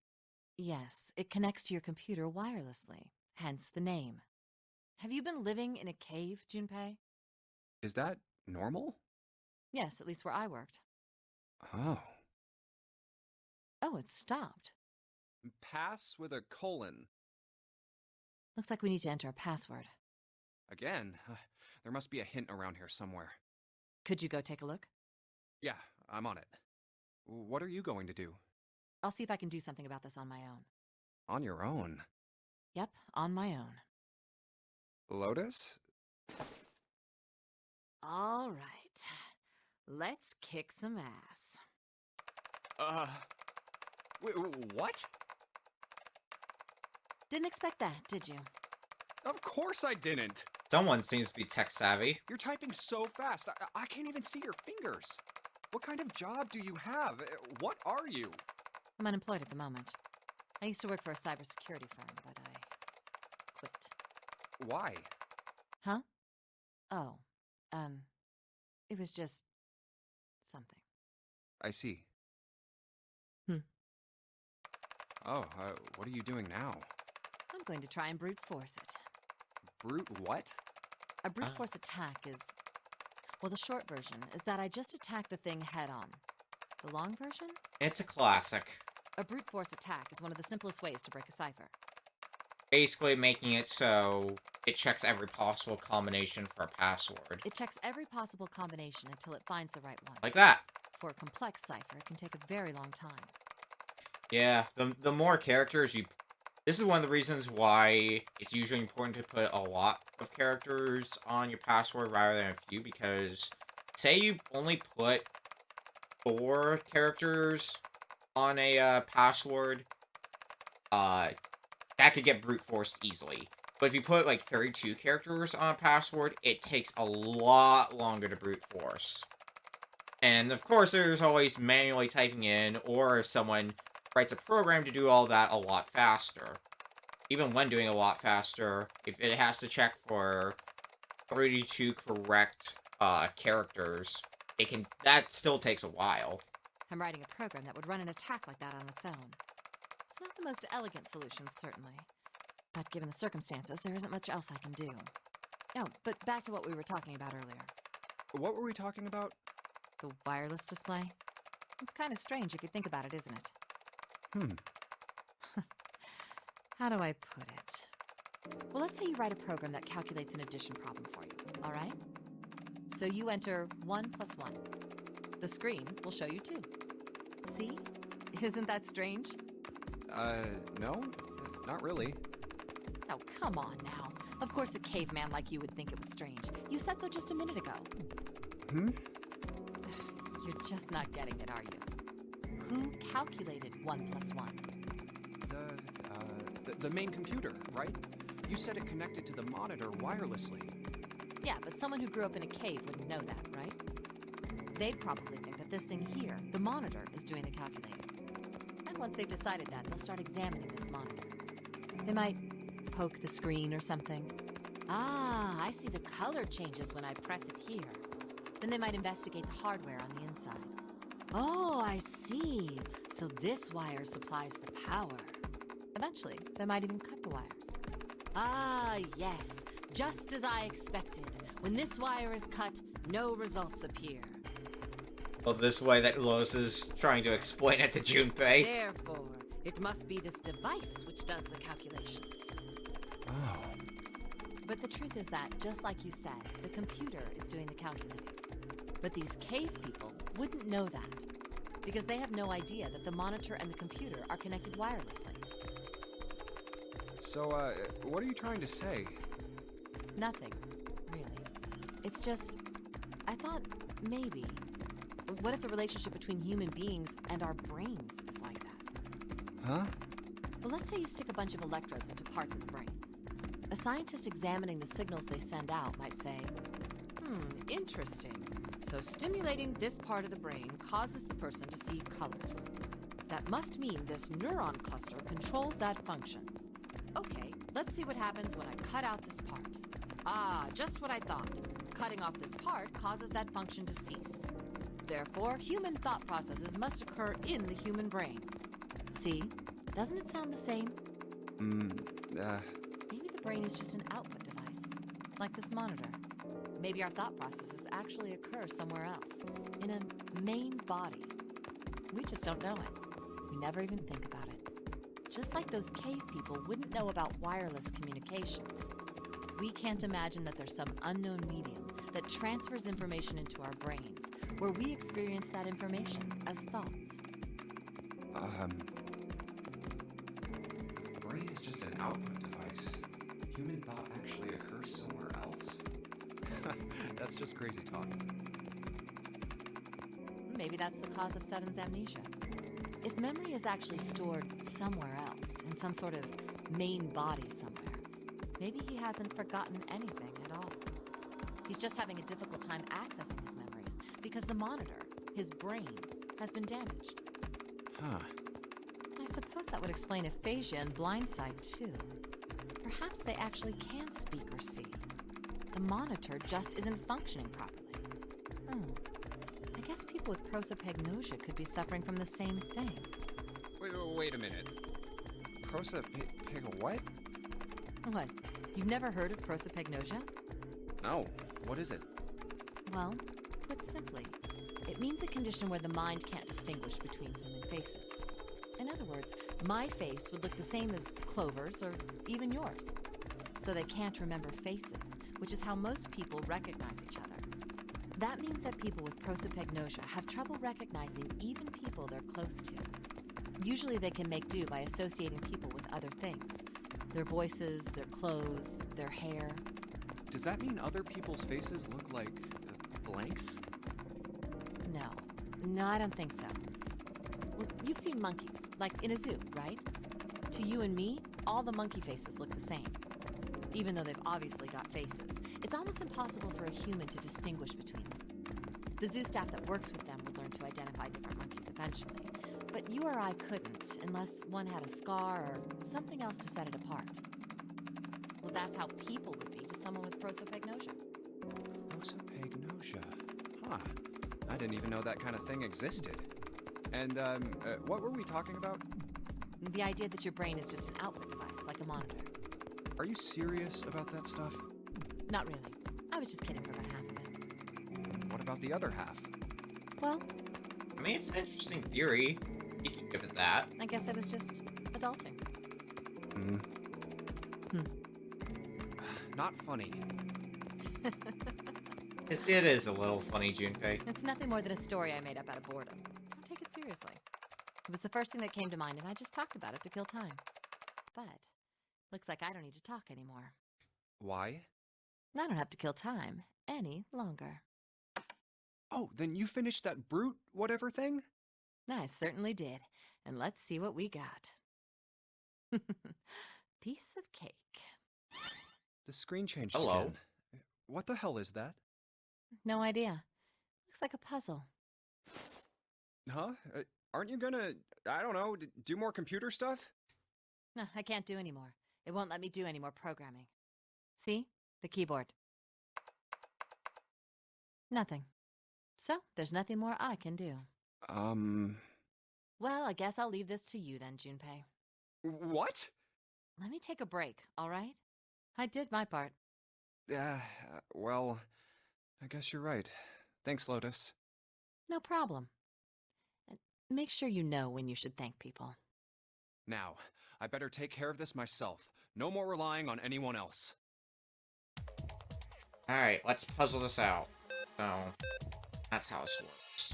Yes, it connects to your computer wirelessly, hence the name. Have you been living in a cave, Junpei? Is that normal? Yes, at least where I worked. Oh. Oh, it stopped. Pass with a colon. Looks like we need to enter a password. Again? There must be a hint around here somewhere. Could you go take a look? Yeah, I'm on it. What are you going to do? I'll see if I can do something about this on my own. On your own? Yep, on my own. Lotus? All right. Let's kick some ass. Wait, what? Didn't expect that, did you? Of course I didn't! Someone seems to be tech savvy. You're typing so fast, I can't even see your fingers. What kind of job do you have? What are you? I'm unemployed at the moment. I used to work for a cybersecurity firm, but I quit. Why? Huh? Oh, it was just something. I see. Hmm. Oh, what are you doing now? I'm going to try and brute force it. Brute what? A brute force attack is... Well, the short version is that I just attack the thing head-on. The long version? It's a classic. A brute force attack is one of the simplest ways to break a cipher. Basically making it so it checks every possible combination for a password. It checks every possible combination until it finds the right one. Like that. For a complex cipher, it can take a very long time. Yeah, the more characters you This is one of the reasons why it's usually important to put a lot of characters on your password rather than a few, because say you only put 4 characters on a password, that could get brute forced easily. But if you put like 32 characters on a password, it takes a lot longer to brute force. And of course, there's always manually typing in, or if someone writes a program to do all that a lot faster. Even when doing a lot faster, if it has to check for 32 correct characters, that still takes a while. I'm writing a program that would run an attack like that on its own. It's not the most elegant solution, certainly. But given the circumstances, there isn't much else I can do. Oh, but back to what we were talking about earlier. What were we talking about? The wireless display? It's kind of strange if you think about it, isn't it? How do I put it? Well, let's say you write a program that calculates an addition problem for you, all right? So you enter 1 plus 1. The screen will show you 2. See? Isn't that strange? No, not really. Oh, come on now. Of course a caveman like you would think it was strange. You said so just a minute ago. You're just not getting it, are you? Who calculated 1 plus 1? The main computer, right? You said it connected to the monitor wirelessly. Yeah, but someone who grew up in a cave wouldn't know that, right? They'd probably think that this thing here, the monitor, is doing the calculating. And once they've decided that, they'll start examining this monitor. They might poke the screen or something. Ah, I see the color changes when I press it here. Then they might investigate the hardware on the inside. Oh, I see. So this wire supplies the power. Eventually, they might even cut the wires. Ah, yes. Just as I expected. When this wire is cut, no results appear. Well, this way that Lois is trying to explain it to Junpei. Therefore, it must be this device which does the calculations. Oh. But the truth is that, just like you said, the computer is doing the calculating. But these cave people wouldn't know that, because they have no idea that the monitor and the computer are connected wirelessly. So, what are you trying to say? Nothing, really. It's just, I thought maybe. What if the relationship between human beings and our brains is like that? Huh? Well, let's say you stick a bunch of electrodes into parts of the brain. A scientist examining the signals they send out might say, interesting. So stimulating this part of the brain causes the person to see colors. That must mean this neuron cluster controls that function. Okay, let's see what happens when I cut out this part. Ah, just what I thought. Cutting off this part causes that function to cease. Therefore, human thought processes must occur in the human brain. See? Doesn't it sound the same? Maybe the brain is just an output device, like this monitor. Maybe our thought processes actually occur somewhere else, in a main body. We just don't know it. We never even think about it. Just like those cave people wouldn't know about wireless communications. We can't imagine that there's some unknown medium that transfers information into our brains, where we experience that information as thoughts. The brain is just an output device. Human thought actually occurs somewhere else. That's just crazy talk. Maybe that's the cause of Seven's amnesia. If memory is actually stored somewhere else, in some sort of main body somewhere, maybe he hasn't forgotten anything at all. He's just having a difficult time accessing his memories because the monitor, his brain, has been damaged. Huh. I suppose that would explain aphasia and blindside, too. Perhaps they actually can speak or see. The monitor just isn't functioning properly. I guess people with prosopagnosia could be suffering from the same thing. Wait a minute. What? What? You've never heard of prosopagnosia? No. What is it? Well, put simply, it means a condition where the mind can't distinguish between human faces. In other words, my face would look the same as Clover's or even yours. So they can't remember faces, which is how most people recognize each other. That means that people with prosopagnosia have trouble recognizing even people they're close to. Usually they can make do by associating people with other things. Their voices, their clothes, their hair. Does that mean other people's faces look like blanks? No, I don't think so. Well, you've seen monkeys, like in a zoo, right? To you and me, all the monkey faces look the same. Even though they've obviously got faces, it's almost impossible for a human to distinguish between them. The zoo staff that works with them would learn to identify different monkeys eventually, but you or I couldn't unless one had a scar or something else to set it apart. Well, that's how people would be to someone with prosopagnosia. Prosopagnosia. Huh. I didn't even know that kind of thing existed. And, what were we talking about? The idea that your brain is just an output device, like a monitor. Are you serious about that stuff? Not really. I was just kidding for about half of it. What about the other half? Well, I mean, it's an interesting theory. You can give it that. I guess I was just adulting. Not funny. It is a little funny, Junpei. It's nothing more than a story I made up out of boredom. Don't take it seriously. It was the first thing that came to mind, and I just talked about it to kill time. But looks like I don't need to talk anymore. Why? I don't have to kill time any longer. Oh, then you finished that brute whatever thing? I certainly did. And let's see what we got. Piece of cake. The screen changed Hello. again. What the hell is that? No idea. Looks like a puzzle. Huh? Aren't you gonna, I don't know, do more computer stuff? No, I can't do any more. It won't let me do any more programming. See? The keyboard. Nothing. So, there's nothing more I can do. Well, I guess I'll leave this to you then, Junpei. What? Let me take a break, all right? I did my part. Well, I guess you're right. Thanks, Lotus. No problem. And make sure you know when you should thank people. Now, I better take care of this myself. No more relying on anyone else. Alright, let's puzzle this out. So, that's how this works.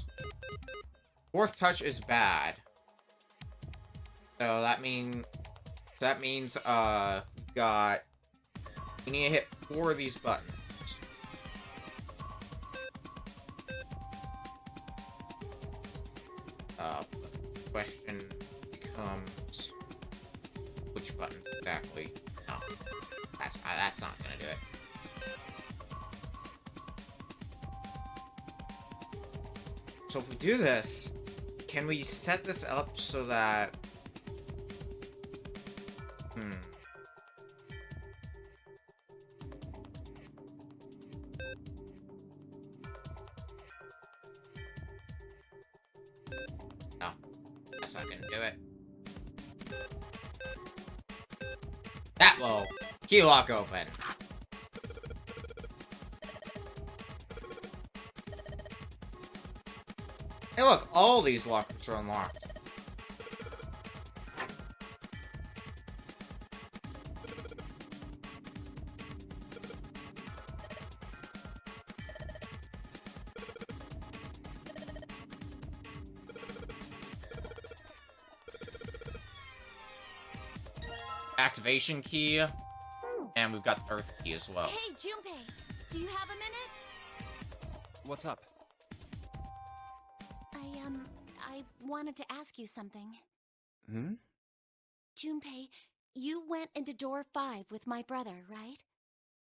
Fourth touch is bad. So that means we need to hit 4 of these buttons. The question becomes which button exactly? No, that's not gonna do it. So if we do this, can we set this up so that... No, that's not gonna do it. That will key lock open. Hey look, all these lockers are unlocked. Activation key, and we've got the Earth key as well. Hey, Junpei, do you have a minute? What's up? I wanted to ask you something. Hmm? Junpei, you went into door 5 with my brother, right?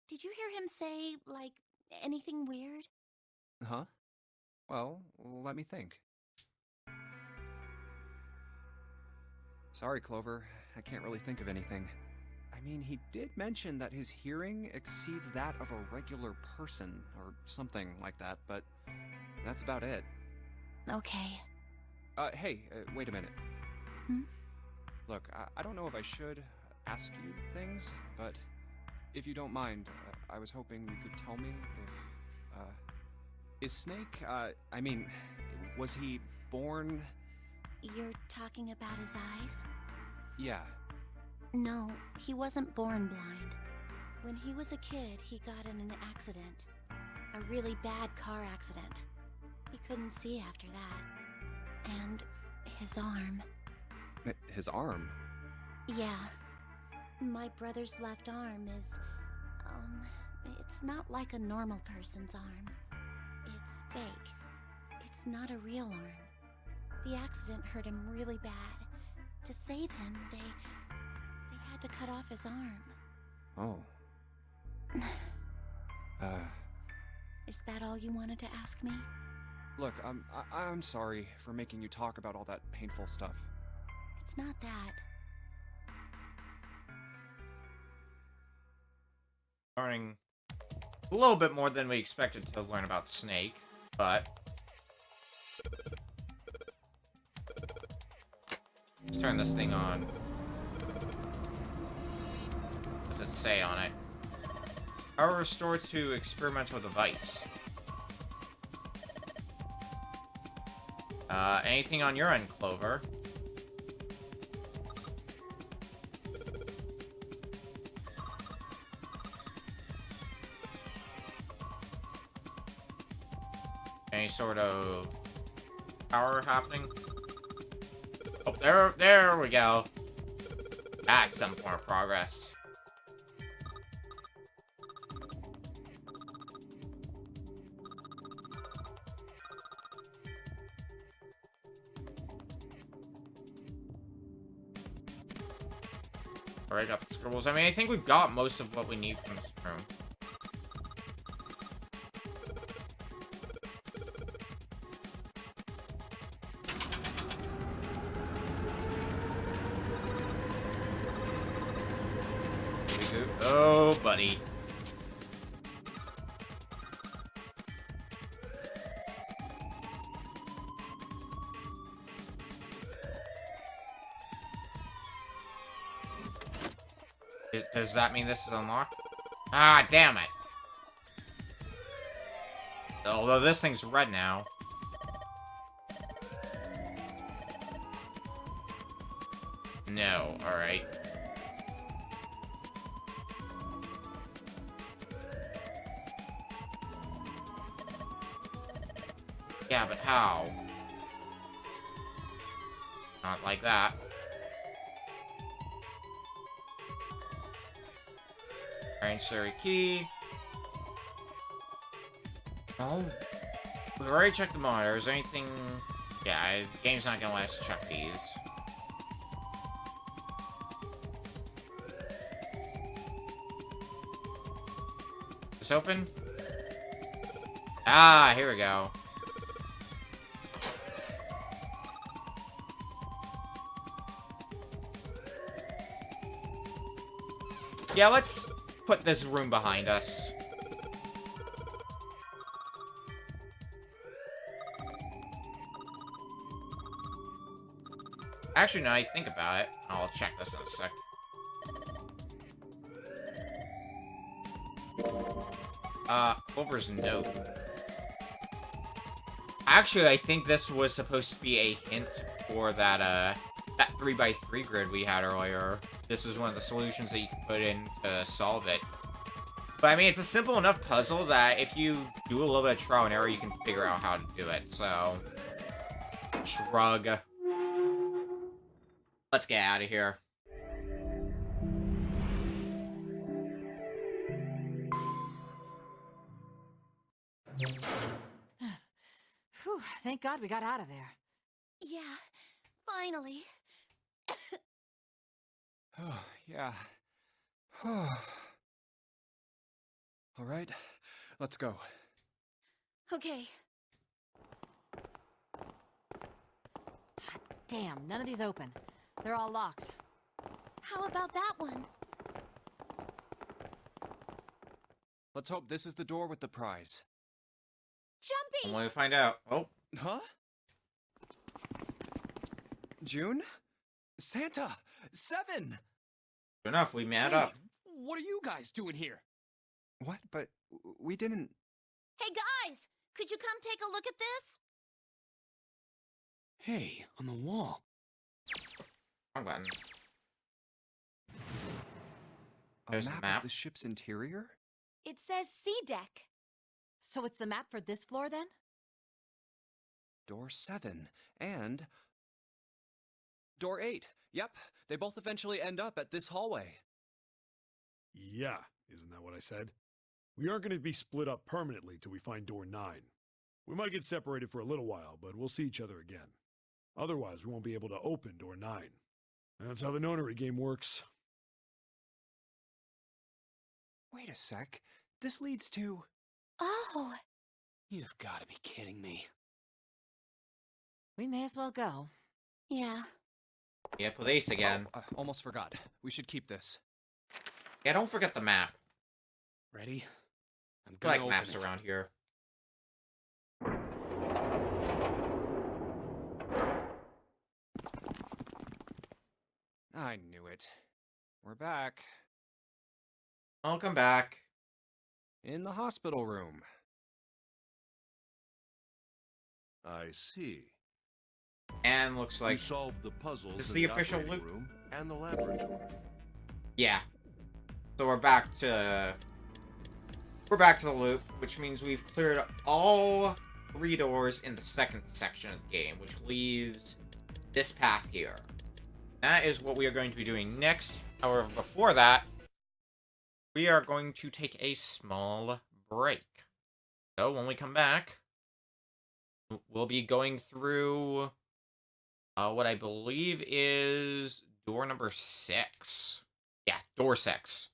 Did you hear him say, like, anything weird? Huh? Well, let me think. Sorry, Clover. I can't really think of anything. I mean, he did mention that his hearing exceeds that of a regular person, or something like that, but that's about it. Okay. Hey, wait a minute. Hmm? Look, I don't know if I should ask you things, but if you don't mind, I was hoping you could tell me if, is Snake, I mean, was he born... You're talking about his eyes? Yeah. No, he wasn't born blind. When he was a kid, he got in an accident. A really bad car accident. He couldn't see after that. And his arm. His arm? Yeah, My brother's left arm is, it's not like a normal person's arm. It's fake. It's not a real arm. The accident hurt him really bad. To save him, they had to cut off his arm. Oh. Is that all you wanted to ask me? Look, I'm sorry for making you talk about all that painful stuff. It's not that. Learning a little bit more than we expected to learn about Snake, but let's turn this thing on. What does it say on it? Power restored to experimental device. Anything on your end, Clover? Any sort of power happening? Oh, there we go. That's some form of progress. Alright, got the scribbles. I mean, I think we've got most of what we need from this room. Oh, buddy. Does that mean this is unlocked? Ah, damn it. Although this thing's red now. No, alright. Yeah, but how? Not like that. Ancillary key. Oh. We've already checked the monitor. Is there anything... Yeah, the game's not gonna let us check these. Is this open? Ah, here we go. Yeah, let's put this room behind us. Actually, now I think about it. I'll check this in a sec. Clover's note. Actually, I think this was supposed to be a hint for that 3x3 grid we had earlier. This is one of the solutions that you can put in to solve it. But I mean, it's a simple enough puzzle that if you do a little bit of trial and error, you can figure out how to do it, so... Shrug. Let's get out of here. Whew, thank God we got out of there. Yeah, finally. Oh, yeah. All right, let's go. Okay. Damn, none of these open. They're all locked. How about that one? Let's hope this is the door with the prize. Jumpy! And when we find out... Oh. Huh? June? Santa! 7! Good enough, we met Hey, up. What are you guys doing here? What? But we didn't... Hey guys! Could you come take a look at this? Hey, on the wall. Wrong button. A There's the map map. of the ship's interior? It says C deck. So it's the map for this floor, then? Door 7. And... Door 8. Yep, they both eventually end up at this hallway. Yeah, isn't that what I said? We aren't going to be split up permanently till we find door 9. We might get separated for a little while, but we'll see each other again. Otherwise, we won't be able to open door 9. That's how the nonary game works. Wait a sec. This leads to... Oh, You've got to be kidding me. We may as well go. yeah. Yeah, police again. Almost forgot. We should keep this. Yeah, don't forget the map. Ready? I'm I gonna like open maps it. around here. I knew it. We're back. Welcome back. In the hospital room. I see. And looks You like, solved the puzzles This is in the the official operating loop? room and the laboratory. yeah. So we're back to the loop, which means we've cleared all 3 doors in the second section of the game, which leaves this path here. That is what we are going to be doing next. However, before that, we are going to take a small break. So when we come back, we'll be going through what I believe is door number 6. Yeah, door 6.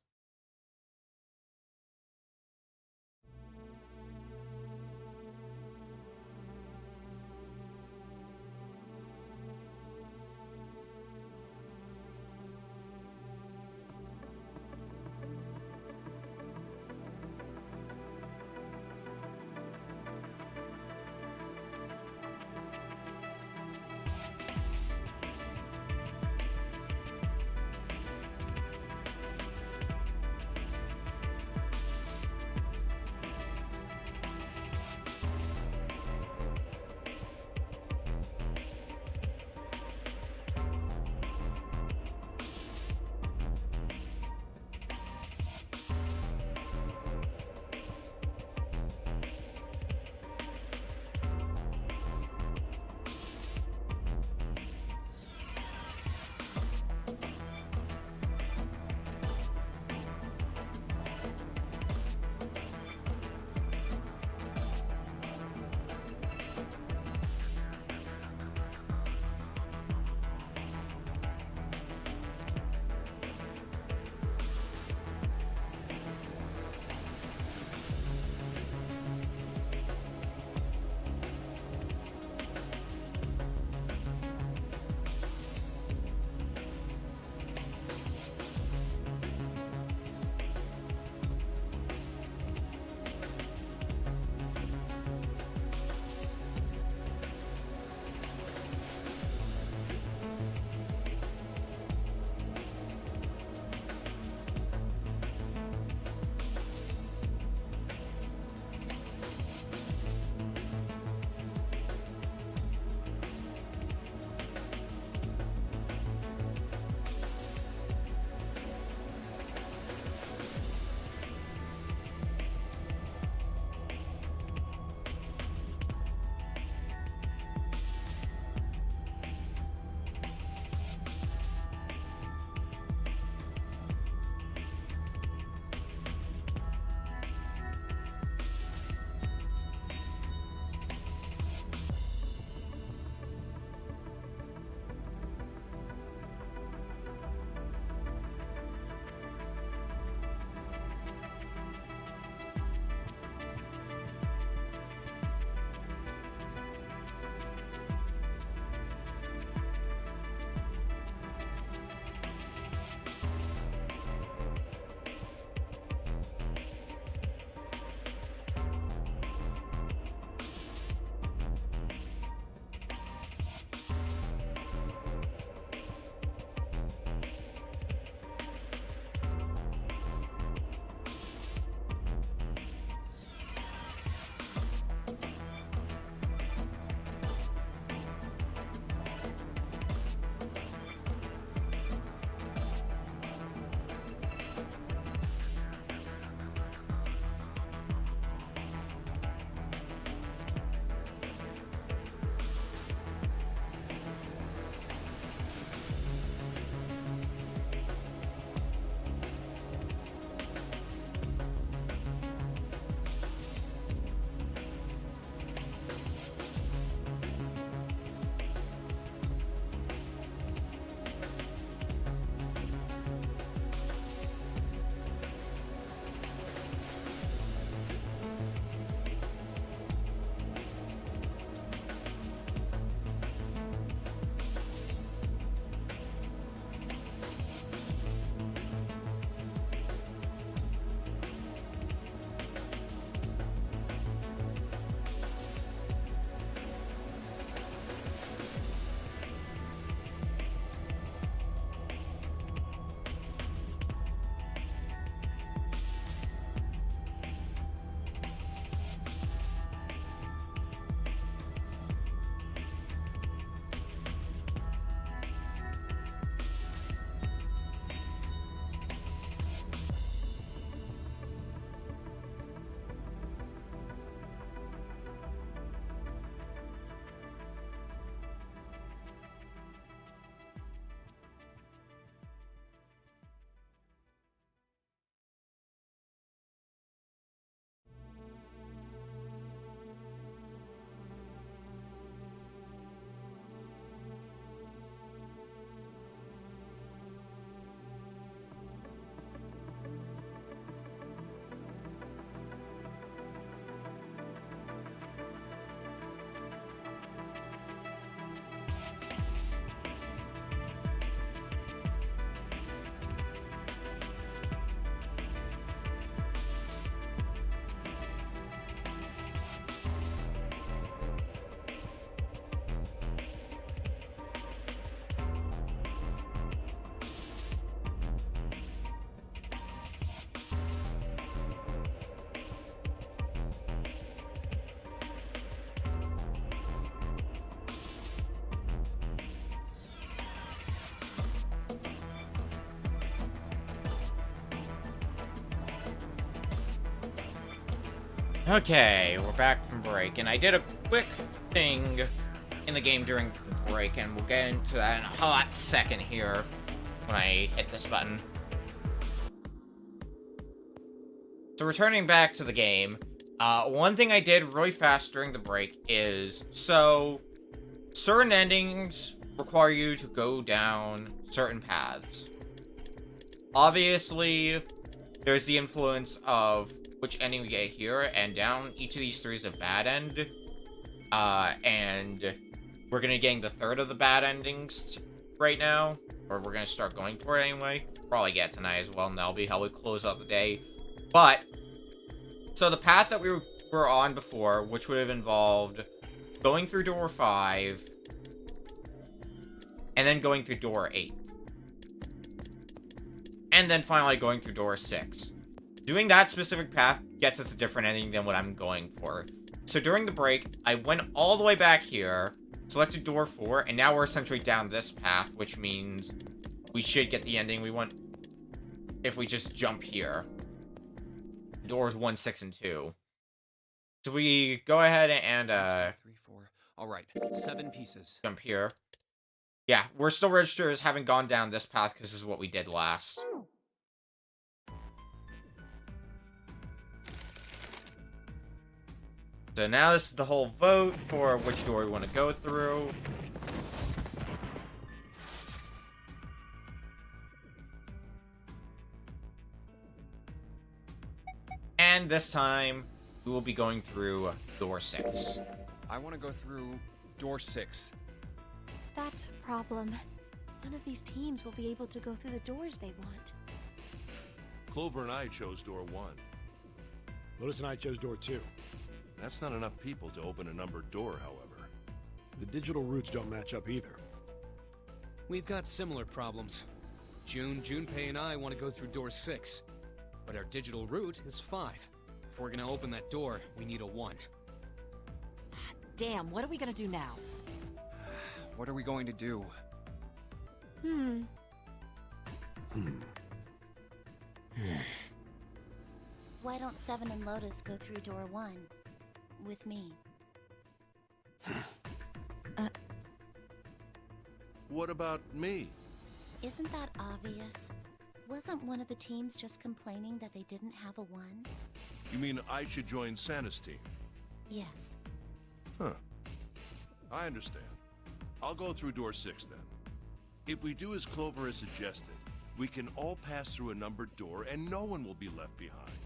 Okay, we're back from break, and I did a quick thing in the game during the break, and we'll get into that in a hot second here when I hit this button. So returning back to the game, one thing I did really fast during the break is, so certain endings require you to go down certain paths. Obviously, there's the influence of which ending we get here, and down each of these three is a bad end. And we're gonna getting the third of the bad endings right now, or we're gonna start going for it anyway. Probably get tonight as well, and that'll be how we close out the day. But, so the path that we were on before, which would have involved going through door 5, and then going through door 8. And then finally going through door 6. Doing that specific path gets us a different ending than what I'm going for. So during the break, I went all the way back here, selected door 4, and now we're essentially down this path, which means we should get the ending we want if we just jump here. Doors 1, 6, and 2. So we go ahead and, 1, 2, 3, 4. All right, 7 pieces. Jump here. Yeah, we're still registered as having gone down this path because this is what we did last. So now this is the whole vote for which door we want to go through. And this time, we will be going through door 6. I want to go through door 6. That's a problem. None of these teams will be able to go through the doors they want. Clover and I chose door 1. Lotus and I chose door 2. That's not enough people to open a numbered door, however. The digital routes don't match up either. We've got similar problems. Junpei and I want to go through door 6. But our digital route is 5. If we're gonna open that door, we need a 1. Damn, what are we gonna do now? What are we going to do? Why don't Seven and Lotus go through door 1 with me? What about me? Isn't that obvious? Wasn't one of the teams just complaining that they didn't have a 1? You mean I should join Santa's team? Yes. Huh. I understand. I'll go through door 6 then. If we do as Clover has suggested, we can all pass through a numbered door and no one will be left behind.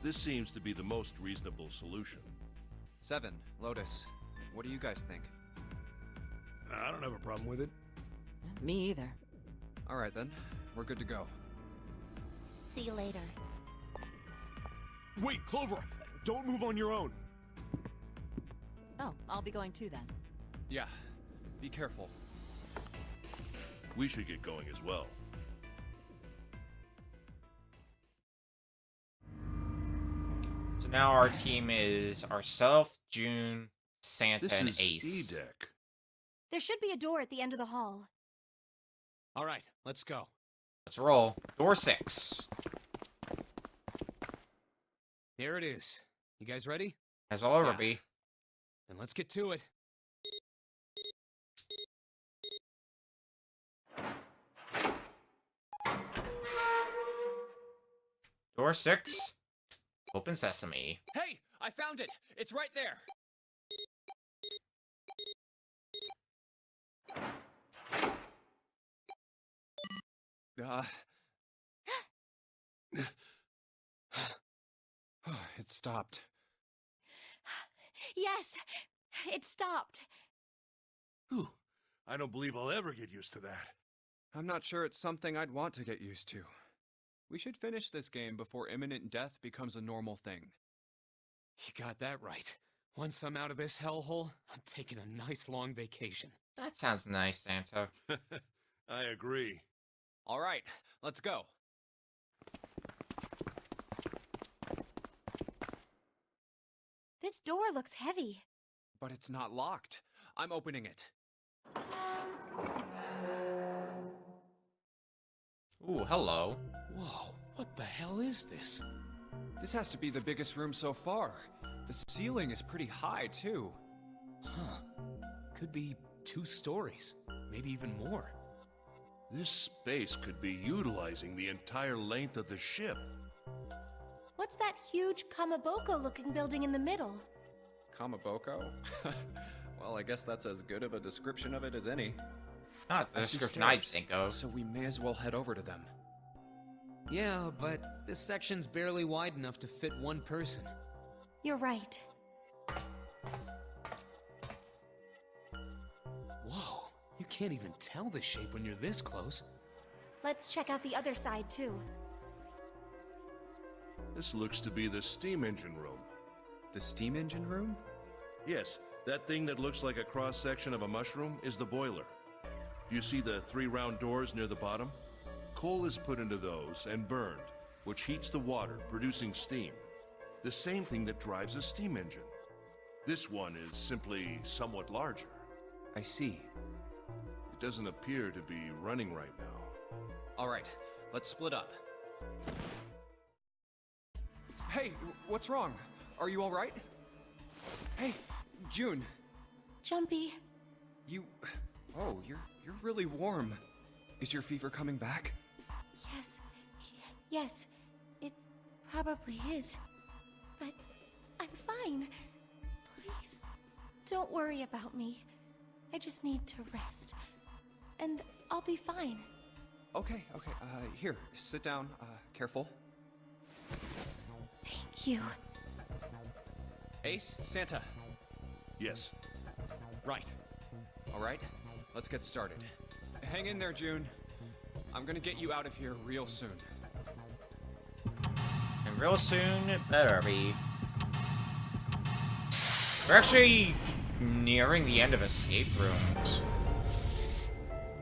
This seems to be the most reasonable solution. 7, Lotus. What do you guys think? I don't have a problem with it. Me either. All right then, we're good to go. See you later. Wait, Clover! Don't move on your own! Oh, I'll be going too then. Yeah, be careful. We should get going as well. So now our team is ourself, June, Santa, This and is Ace. E-Deck. There should be a door at the end of the hall. All right, let's go. Let's roll. Door 6. Here it is. You guys ready? As I'll ever Yeah. be. Then let's get to it. Door 6. Open sesame. Hey, I found it! It's right there! It stopped. Yes! It stopped! Whew. I don't believe I'll ever get used to that. I'm not sure it's something I'd want to get used to. We should finish this game before imminent death becomes a normal thing. You got that right. Once I'm out of this hellhole, I'm taking a nice long vacation. That sounds nice, Santa. I agree. All right, let's go. This door looks heavy. But it's not locked. I'm opening it. Ooh, hello. Whoa, what the hell is this? This has to be the biggest room so far. The ceiling is pretty high, too. Huh. Could be 2 stories, maybe even more. This space could be utilizing the entire length of the ship. What's that huge Kamaboko-looking building in the middle? Kamaboko? Well, I guess that's as good of a description of it as any. Not the I see description I'd stairs, think of. So we may as well head over to them. Yeah, but this section's barely wide enough to fit 1 person. You're right. Whoa, you can't even tell the shape when you're this close. Let's check out the other side, too. This looks to be the steam engine room. The steam engine room? Yes, that thing that looks like a cross-section of a mushroom is the boiler. You see the 3 round doors near the bottom? Coal is put into those and burned, which heats the water, producing steam. The same thing that drives a steam engine. This one is simply somewhat larger. I see. It doesn't appear to be running right now. All right, let's split up. Hey, what's wrong? Are you all right? Hey, June. Jumpy. You... Oh, you're really warm. Is your fever coming back? Yes. Yes. It probably is. But I'm fine. Please, don't worry about me. I just need to rest. And I'll be fine. Okay. Here, sit down. Careful. Thank you. Ace, Santa. Yes. Right. All right, let's get started. Hang in there, June. I'm gonna get you out of here real soon. And real soon, it better be. We're actually nearing the end of escape rooms.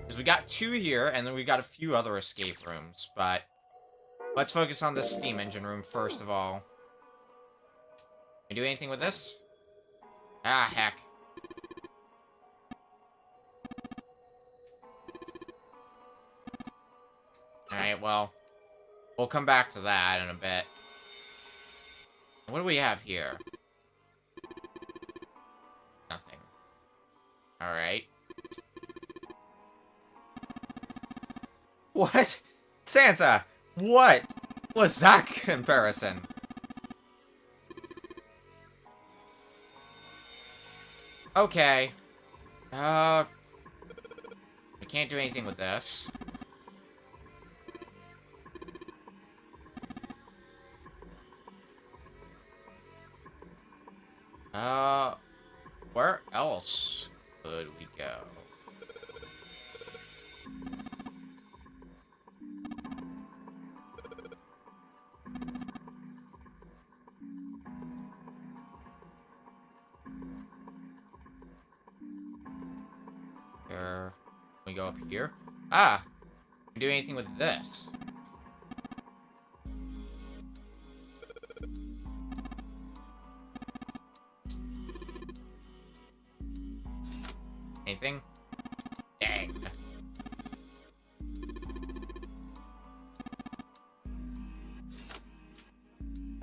Because we got 2 here, and then we got a few other escape rooms, but... Let's focus on the steam engine room first of all. Can we do anything with this? Ah, heck. Alright, well, we'll come back to that in a bit. What do we have here? Nothing. Alright. What? Santa! What was that comparison? Okay. I can't do anything with this. Where else could we go? Can we go up here? Ah! Can we do anything with this? Anything? Dang.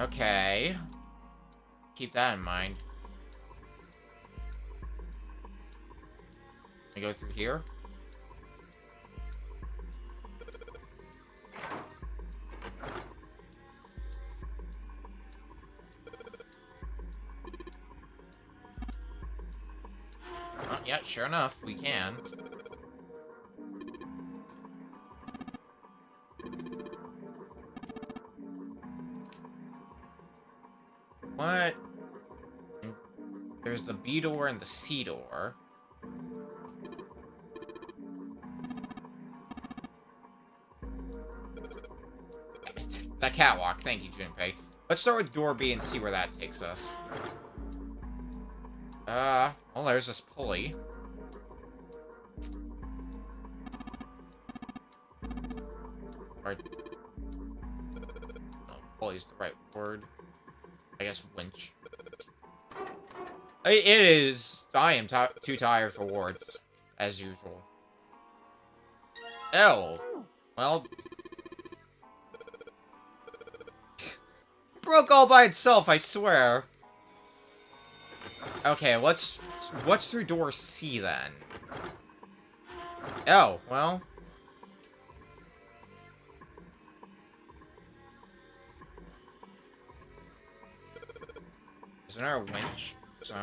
Okay. Keep that in mind. Can we go through here? Yeah, sure enough, we can. What? There's the B door and the C door. That catwalk, thank you, Junpei. Let's start with door B and see where that takes us. Well, there's this pulley. Or... No, pulley's the right word. I guess winch. It is... I am too tired for words, as usual. L. Well... broke all by itself, I swear. Okay, what's through door C then? Oh, well. Isn't there a winch? So...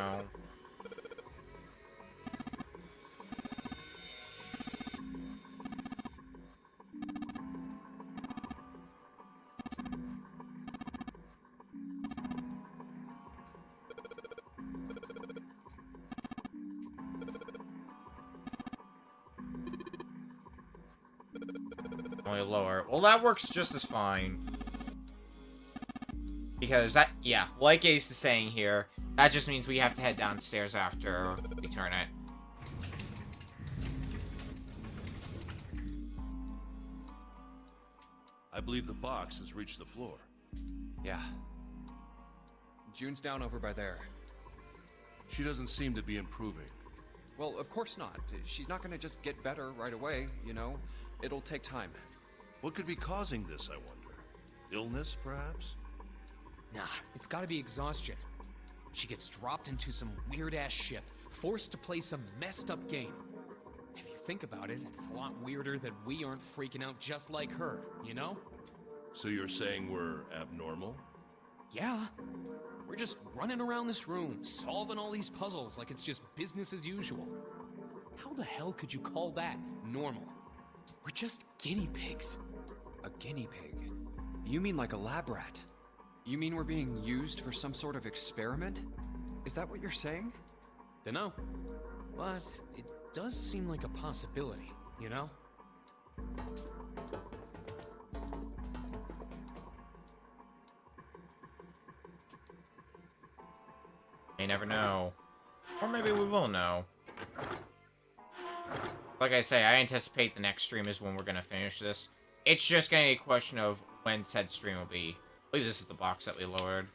Only lower. Well, that works just as fine. Because that, yeah, like Ace is saying here, that just means we have to head downstairs after we turn it. I believe the box has reached the floor. Yeah. June's down over by there. She doesn't seem to be improving. Well, of course not. She's not gonna just get better right away, you know? It'll take time. What could be causing this, I wonder? Illness, perhaps? Nah, it's gotta be exhaustion. She gets dropped into some weird-ass ship, forced to play some messed-up game. If you think about it, it's a lot weirder that we aren't freaking out just like her, you know? So you're saying we're abnormal? Yeah. We're just running around this room, solving all these puzzles like it's just business as usual. How the hell could you call that normal? We're just guinea pigs. A guinea pig? You mean like a lab rat? You mean we're being used for some sort of experiment? Is that what you're saying? Dunno. But it does seem like a possibility, you know? May never know. Or maybe we will know. Like I say, I anticipate the next stream is when we're gonna finish this. It's just gonna be a question of when said stream will be. I believe this is the box that we lowered.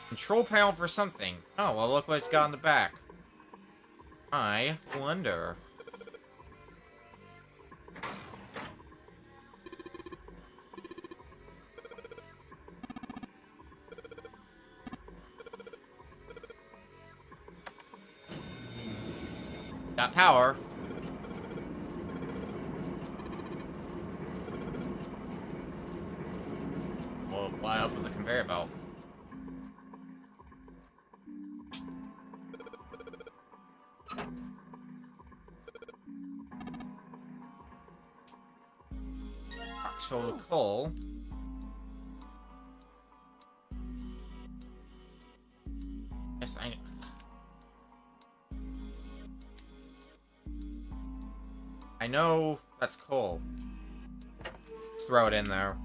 Control panel for something. Oh, well, look what it's got on the back. I wonder. Got power. We'll line up with the conveyor belt. Box full of coal. Yes, I know. I know that's coal. Let's throw it in there.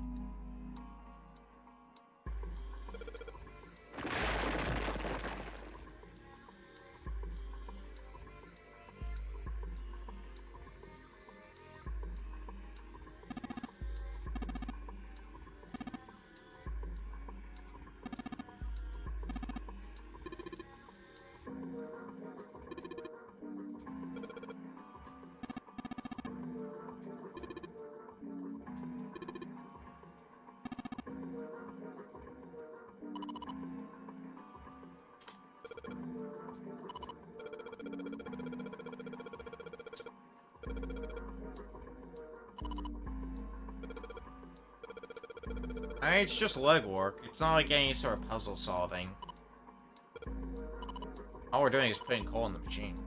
It's just legwork. It's not like any sort of puzzle solving. All we're doing is putting coal in the machine.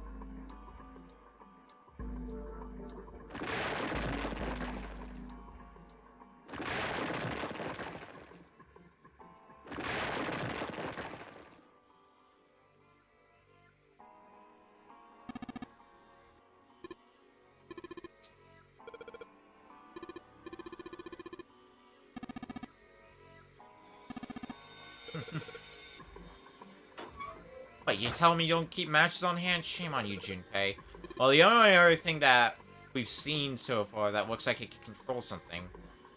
Wait, you telling me you don't keep matches on hand? Shame on you, Junpei. Well, the only other thing that we've seen so far that looks like it can control something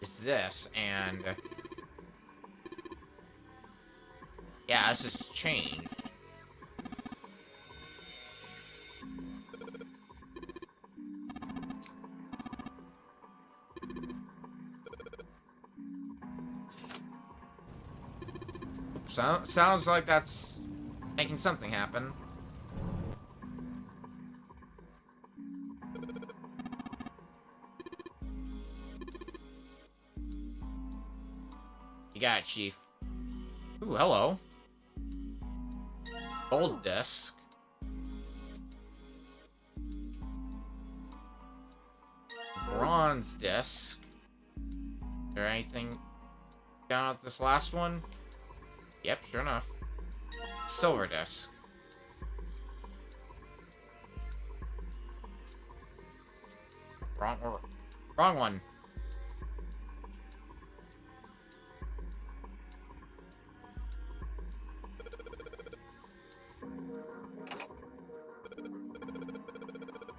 is this, and... yeah, this has changed. sounds like that's making something happen. You got it, Chief. Ooh, hello. Gold disc. Bronze disc. Is there anything down at this last one? Yep, sure enough. Silver disc. Wrong one.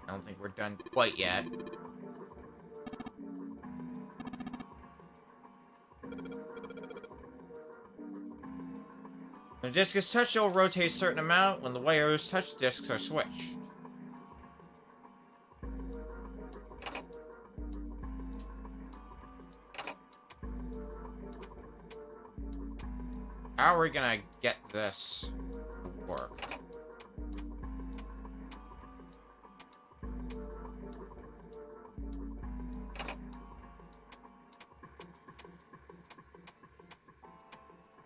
I don't think we're done quite yet. When the disc is touched, it will rotate a certain amount. When the wires touch, discs are switched. How are we gonna get this to work?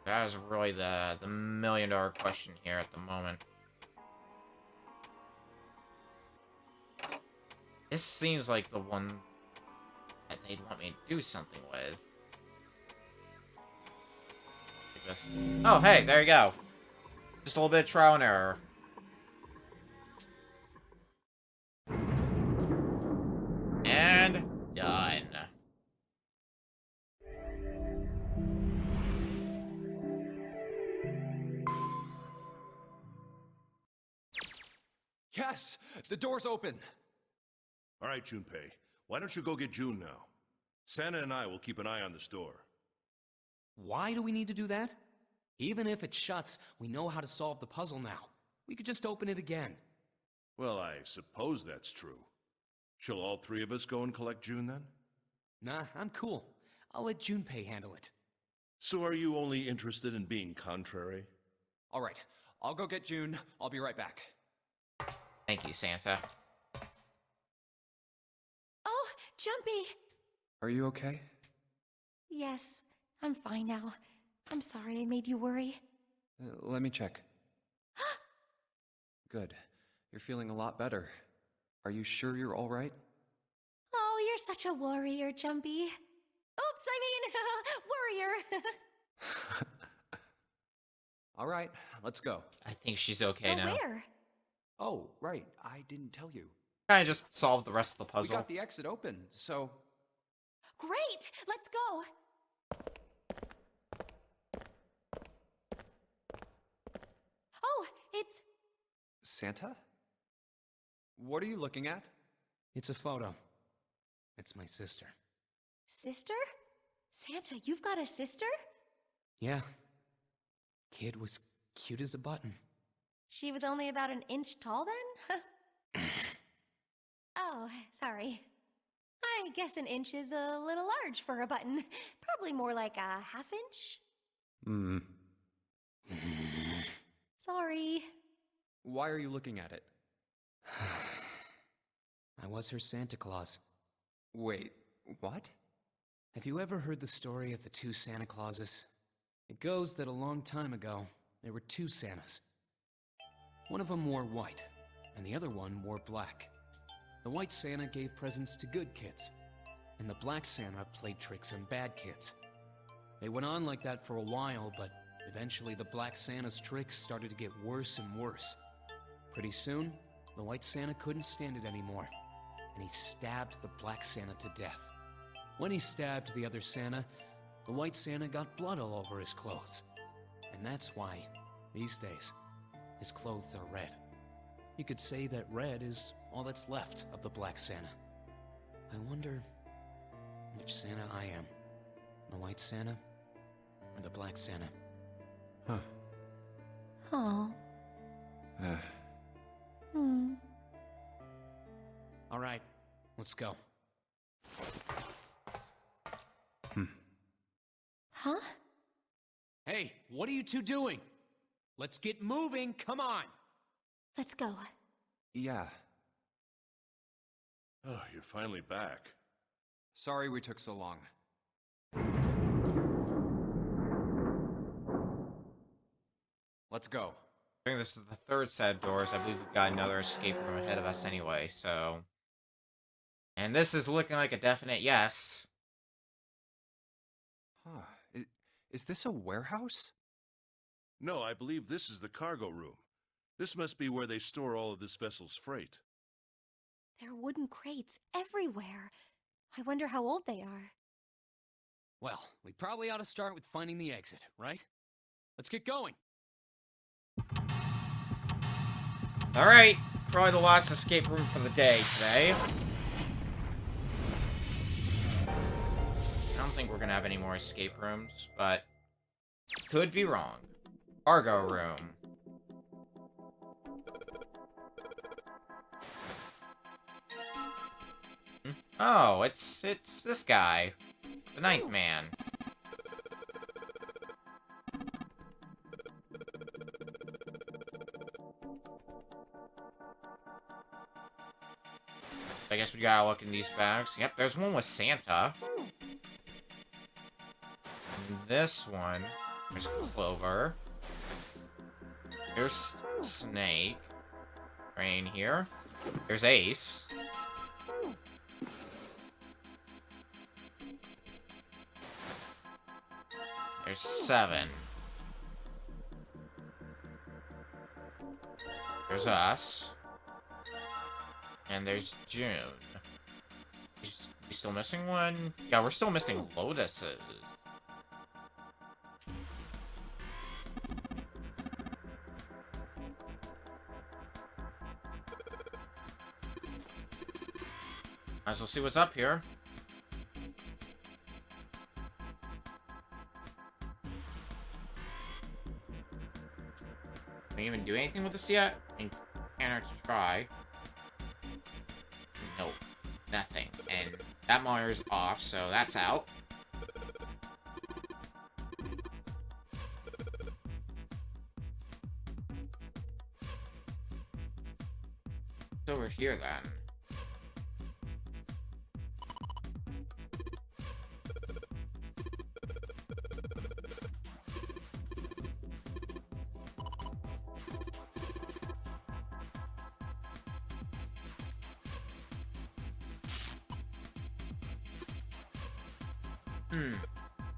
That is really the million-dollar question here at the moment. This seems like the one that they'd want me to do something with. Oh, hey, there you go. Just a little bit of trial and error. And done. Yes! The door's open! All right, Junpei. Why don't you go get June now? Santa and I will keep an eye on the store. Why do we need to do that? Even if it shuts, we know how to solve the puzzle now. We could just open it again. Well, I suppose that's true. Shall all three of us go and collect June then? Nah, I'm cool. I'll let Junpei handle it. So are you only interested in being contrary? All right, I'll go get June. I'll be right back. Thank you, Santa. Oh, Jumpy! Are you okay? Yes, I'm fine now. I'm sorry I made you worry. Let me check. Good. You're feeling a lot better. Are you sure you're all right? Oh, you're such a worrier, Jumpy. Oops, I mean, worrier. All right, let's go. I think she's okay now. Where? Oh, right. I didn't tell you. Kinda just solved the rest of the We puzzle. got the exit open, so... Great! Let's go! Oh, it's... Santa? What are you looking at? It's a photo. It's my sister. Sister? Santa, you've got a sister? Yeah. Kid was cute as a button. She was only about an inch tall then? Oh, sorry. I guess an inch is a little large for a button. Probably more like a half inch. Sorry. Why are you looking at it? I was her Santa Claus. Wait, what? Have you ever heard the story of the two Santa Clauses? It goes that a long time ago, there were two Santas. One of them wore white, and the other one wore black. The white Santa gave presents to good kids, and the black Santa played tricks on bad kids. They went on like that for a while, but eventually the black Santa's tricks started to get worse and worse. Pretty soon, the white Santa couldn't stand it anymore, and he stabbed the black Santa to death. When he stabbed the other Santa, the white Santa got blood all over his clothes. And that's why, these days, his clothes are red. You could say that red is all that's left of the black Santa. I wonder which Santa I am. The white Santa or the black Santa? Huh. Oh. All right, let's go. Huh? Hey, what What are you two doing? Let's get moving, come on! Let's go. Yeah. Oh, you're finally back. Sorry we took so long. Let's go. I think this is the third set of doors. I believe we've got another escape room ahead of us anyway, so... And this is looking like a definite yes. Huh. Is this a warehouse? No, I believe this is the cargo room. This must be where they store all of this vessel's freight. There are wooden crates everywhere. I wonder how old they are. Well, we probably ought to start with finding the exit, right? Let's get going. Alright, probably the last escape room for the day today. I don't think we're gonna have any more escape rooms, but could be wrong. Cargo room. Oh, it's this guy. The Ninth Man. I guess we gotta look in these bags. Yep, there's one with Santa. And this one, there's Clover. There's Snake. Right in here. There's Ace. There's 7. There's us. And there's June. We still missing one? Yeah, we're still missing Lotuses. Might as well see what's up here. Can we even do anything with this yet? I mean, can't hurt to try. Nope. Nothing. And that monitor's off, so that's out. What's over here, then?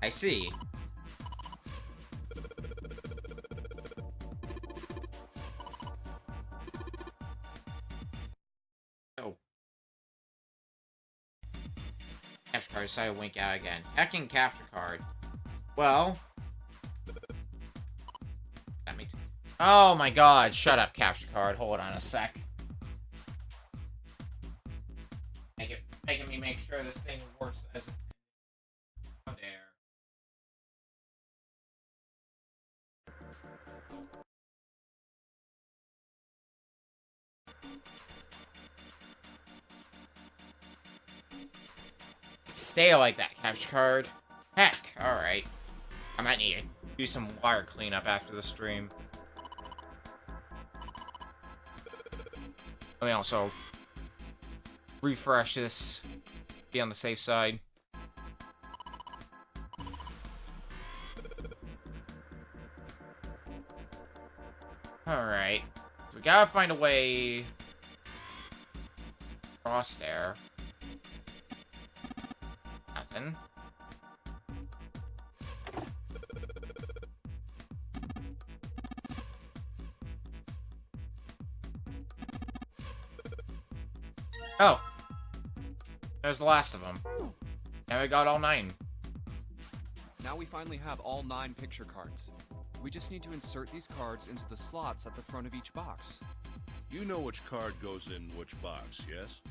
I see. Oh. Capture card decided to wink out again. Hacking capture card. Well. That makes... Oh my god, shut up, capture card. Hold on a sec. Making me make sure this thing works as there. Stay like that, capture card. Heck, alright. I might need to do some wire cleanup after the stream. Let me also refresh this. Be on the safe side. Alright. We gotta find a way across there. Nothing. Oh. There's the last of them. And we got all 9. Now we finally have all 9 picture cards. We just need to insert these cards into the slots at the front of each box. You know which card goes in which box, yes?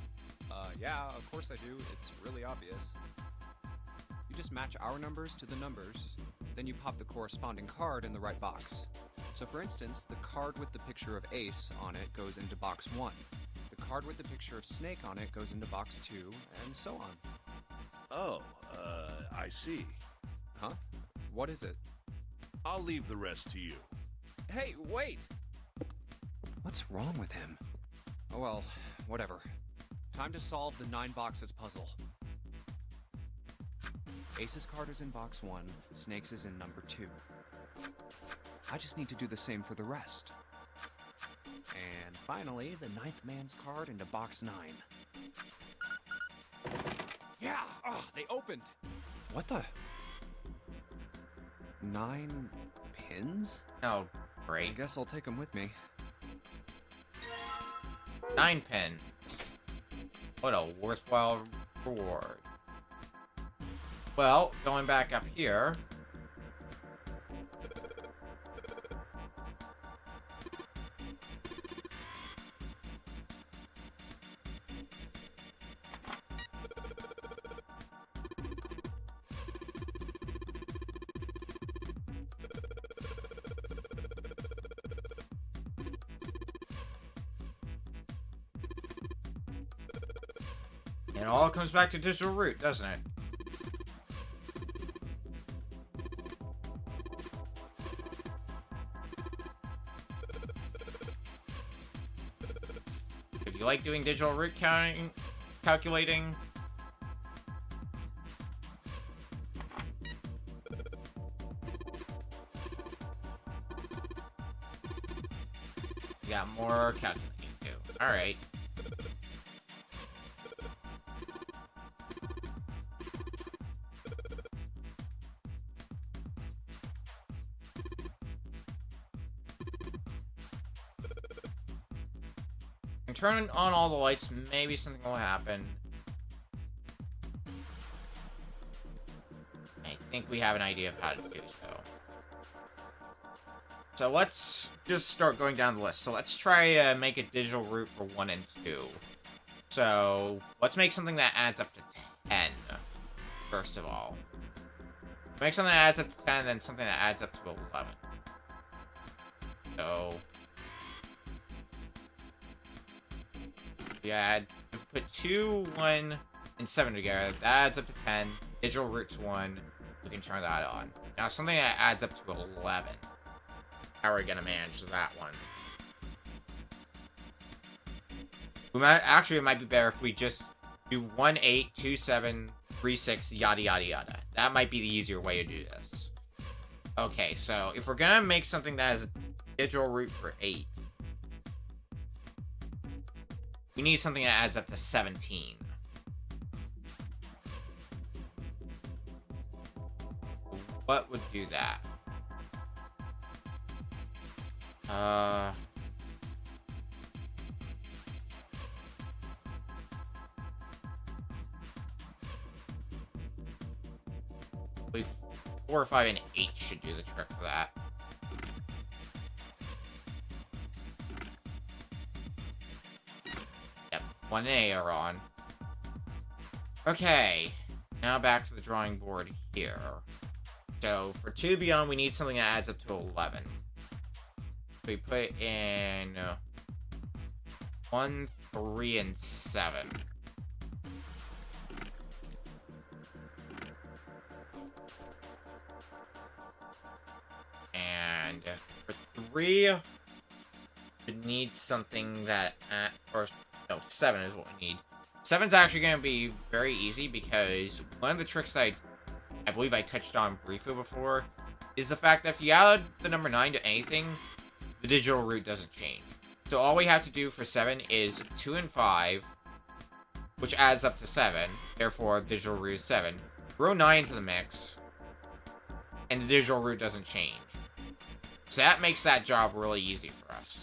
Yeah, of course I do. It's really obvious. You just match our numbers to the numbers, then you pop the corresponding card in the right box. So for instance, the card with the picture of Ace on it goes into box 1. The card with the picture of Snake on it goes into box 2, and so on. Oh, I see. Huh? What is it? I'll leave the rest to you. Hey, wait! What's wrong with him? Oh well, whatever. Time to solve the 9 boxes puzzle. Ace's card is in box 1, Snake's is in number 2. I just need to do the same for the rest. And finally, the 9th man's card into box 9. Yeah! Oh, they opened! What the? 9 pins? Oh, I great. guess I'll take them with me. 9 pins. What a worthwhile reward. Well, going back up here. It all comes back to digital root, doesn't it? If you like doing digital root calculating, you got more calculating too. Alright. And turn on all the lights, maybe something will happen. I think we have an idea of how to do so. So let's just start going down the list. So let's try to make a digital root for 1 and 2. So let's make something that adds up to 10, first of all. Make something that adds up to 10, then something that adds up to 11. So if we put 2, 1, and 7 together, that adds up to 10. Digital root's 1. We can turn that on. Now, something that adds up to 11. How are we gonna manage that one? It might be better if we just do 1, 8, 2, 7, 3, 6, yada, yada, yada. That might be the easier way to do this. Okay, so if we're gonna make something that has a digital root for 8, we need something that adds up to 17. What would do that? We 4, 5, and 8 should do the trick for that. Yep, 1 and 8 are on. Okay, now back to the drawing board here. So for 2 beyond, we need something that adds up to 11. We put in 1, 3, and 7. And for 3, we need something that, 7 is what we need. 7's actually going to be very easy because one of the tricks that I believe I touched on briefly before is the fact that if you add the number 9 to anything, the digital root doesn't change. So all we have to do for 7 is 2 and 5, which adds up to 7. Therefore, digital root is 7. Throw 9 into the mix, and the digital root doesn't change. So that makes that job really easy for us.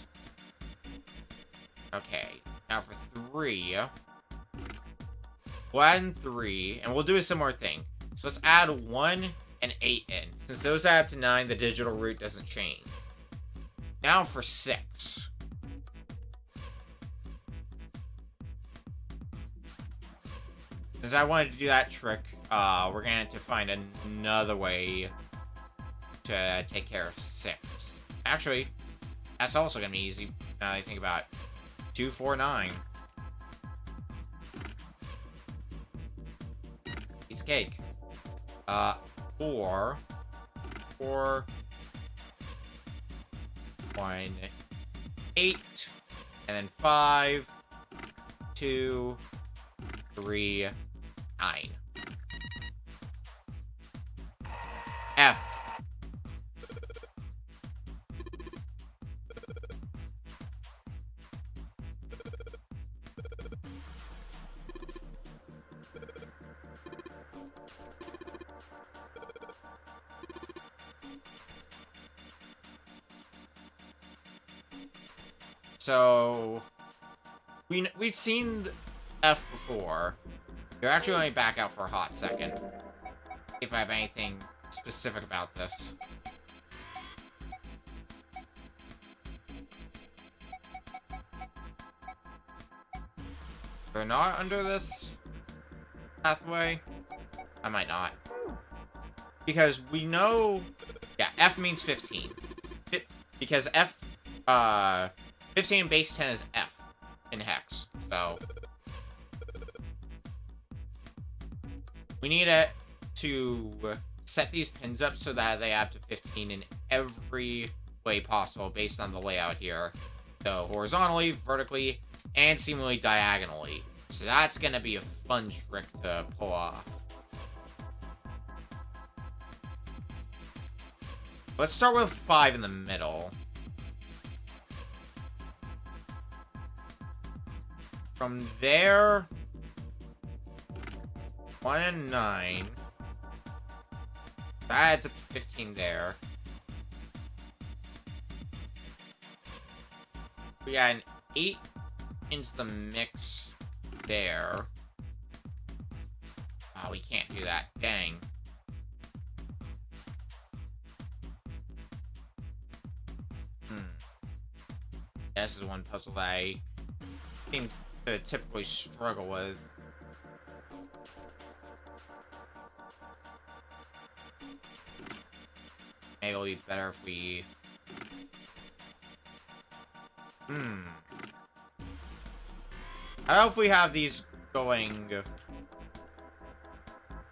Okay, now for 3, we'll add in 3, and we'll do a similar thing. So let's add 1 and 8 in. Since those add up to 9, the digital root doesn't change. Now for 6. Since I wanted to do that trick, we're going to have to find another way to take care of 6. Actually, that's also going to be easy, now that I think about it. 2, 4, 9. Piece of cake. 4, 4, 1, 8, and then 5, 2, 3, 9. F. So, we've seen F before. You're actually going to back out for a hot second. If I have anything specific about this. We're not under this pathway. I might not. Because we know... Yeah, F means 15. Because F... 15 base 10 is F in Hex, so... We need it to set these pins up so that they add to 15 in every way possible based on the layout here. So, horizontally, vertically, and seemingly diagonally. So that's gonna be a fun trick to pull off. Let's start with 5 in the middle. From there, 1 and 9. That adds up to 15 there. We got an 8 into the mix there. Oh, we can't do that. Dang. This is one puzzle that I seem to typically struggle with. Maybe it'll be better if we... I don't know if we have these going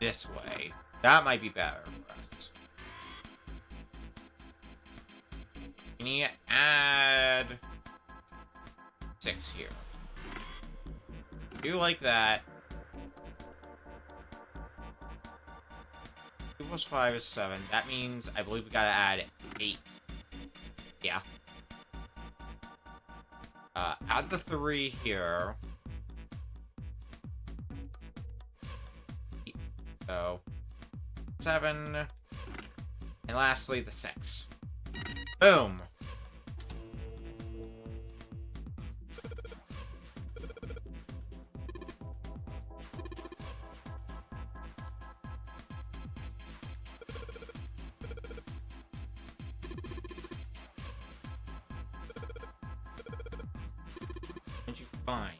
this way. That might be better for us. We need to add 6 here. Do like that. 2 plus 5 is 7. That means I believe we gotta add 8. Yeah. Add the 3 here. So 7. And lastly, the 6. Boom. What did you find?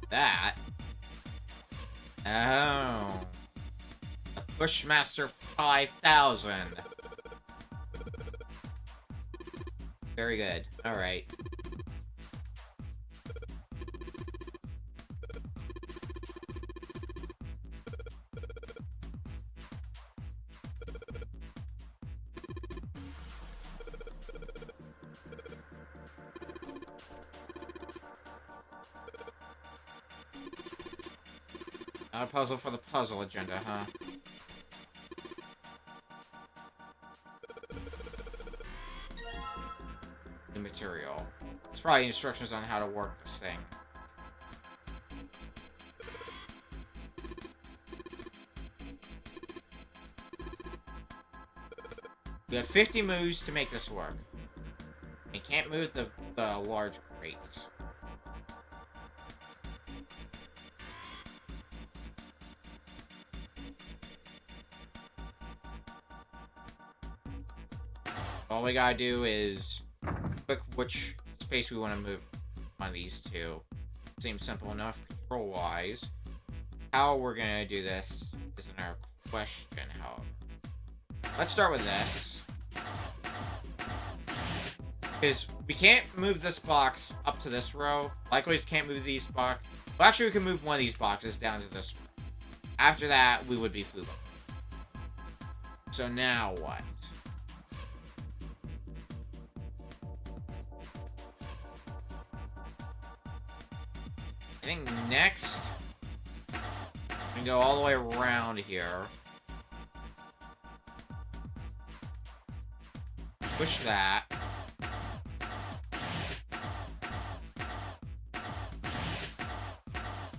That? Oh. The Bushmaster 5000. Very good. Alright. Not a puzzle for the puzzle agenda, huh? New material. It's probably instructions on how to work this thing. We have 50 moves to make this work. We can't move the large crates. All we gotta do is click which space we want to move on these two. Seems simple enough control-wise. How we're gonna do this isn't our question, however. Let's start with this. Because we can't move this box up to this row. Likewise, can't move these boxes. Well, actually, we can move one of these boxes down to this row. After that, we would be Fubo. So now what? I think next, we can go all the way around here. Push that.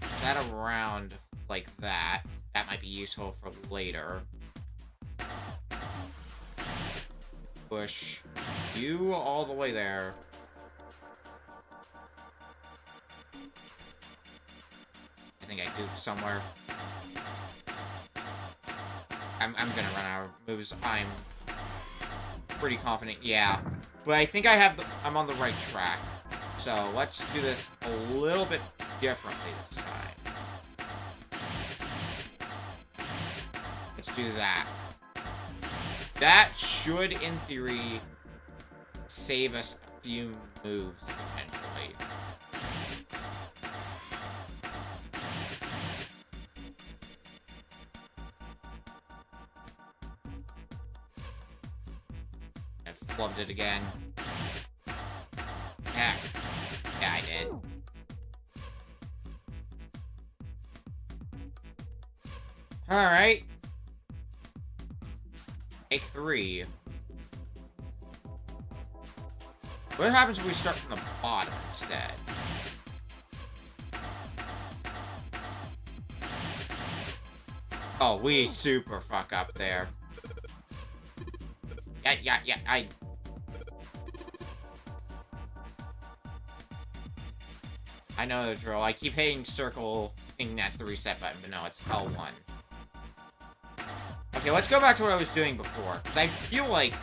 Push that around like that. That might be useful for later. Push you all the way there. I think I goofed somewhere. I'm gonna run out of moves. I'm pretty confident, yeah. But I think I'm on the right track. So let's do this a little bit differently this time. Let's do that. That should, in theory, save us a few moves, potentially. I flubbed it again. Heck. Yeah, I did. Alright. Take 3. What happens if we start from the bottom instead? Oh, we super fuck up there. Yeah, I know the drill. I keep hitting circle, thinking that's the reset button, but no, it's L1. Okay, let's go back to what I was doing before. Because I feel like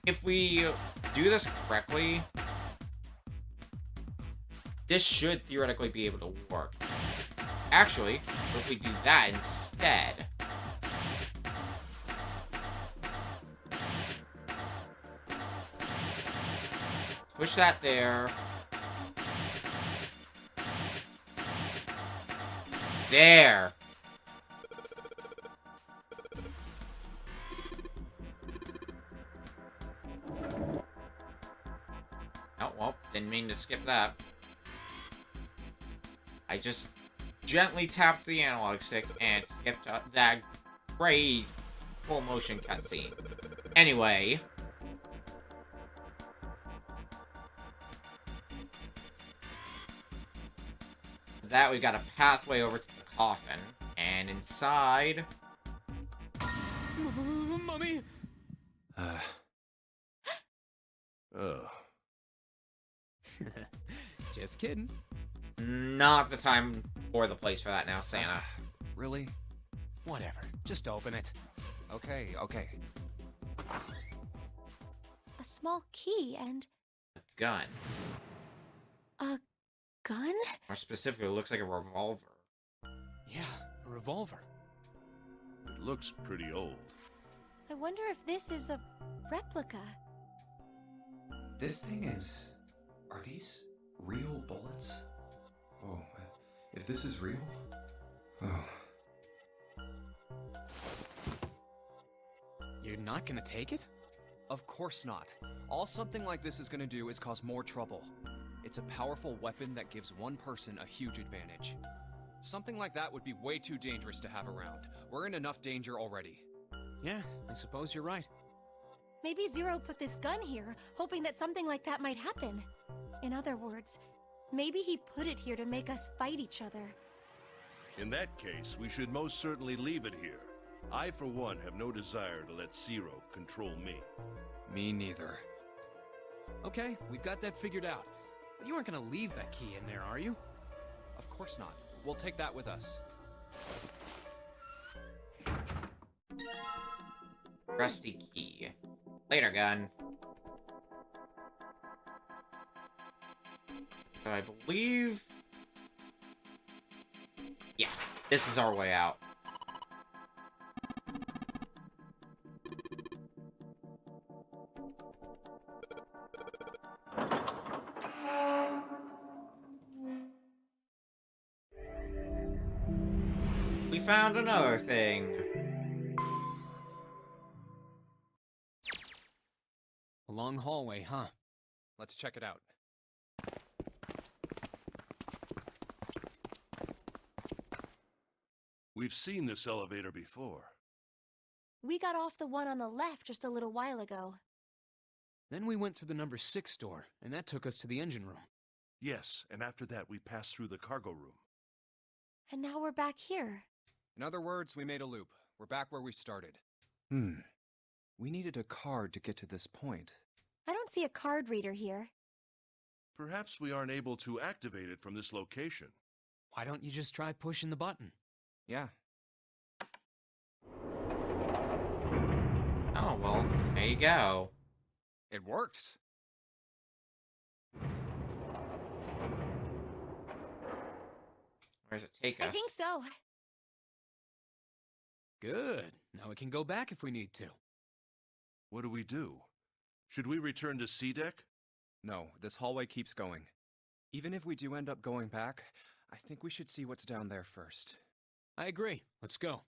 if we do this correctly, this should theoretically be able to work. Actually, if we do that instead... Push that there. There! Oh, well, didn't mean to skip that. I just gently tapped the analog stick and skipped that great full motion cutscene. Anyway. That, we've got a pathway over to the coffin. And inside... Mummy! Just kidding. Not the time or the place for that now, Santa. Really? Whatever. Just open it. Okay. A small key and Gun. a gun? More specifically, it looks like a revolver. Yeah, a revolver. It looks pretty old. I wonder if this is a replica. This thing is... Are these real bullets? Oh, if this is real... Oh. You're not gonna take it? Of course not. All something like this is gonna do is cause more trouble. It's a powerful weapon that gives one person a huge advantage. Something like that would be way too dangerous to have around. We're in enough danger already. Yeah, I suppose you're right. Maybe Zero put this gun here, hoping that something like that might happen. In other words, maybe he put it here to make us fight each other. In that case, we should most certainly leave it here. I, for one, have no desire to let Zero control me. Me neither. Okay, we've got that figured out. But you aren't gonna leave that key in there, are you? Of course not. We'll take that with us. Rusty key. Later, gun. So I believe... Yeah, this is our way out. We found another thing. A long hallway, huh? Let's check it out. We've seen this elevator before. We got off the one on the left just a little while ago. Then we went through the number 6 door, and that took us to the engine room. Yes, and after that we passed through the cargo room. And now we're back here. In other words, we made a loop. We're back where we started. We needed a card to get to this point. I don't see a card reader here. Perhaps we aren't able to activate it from this location. Why don't you just try pushing the button? Yeah. Oh, well, there you go. It works. Where does it take us? I think so. Good. Now we can go back if we need to. What do we do? Should we return to C deck? No, this hallway keeps going. Even if we do end up going back, I think we should see what's down there first. I agree. Let's go.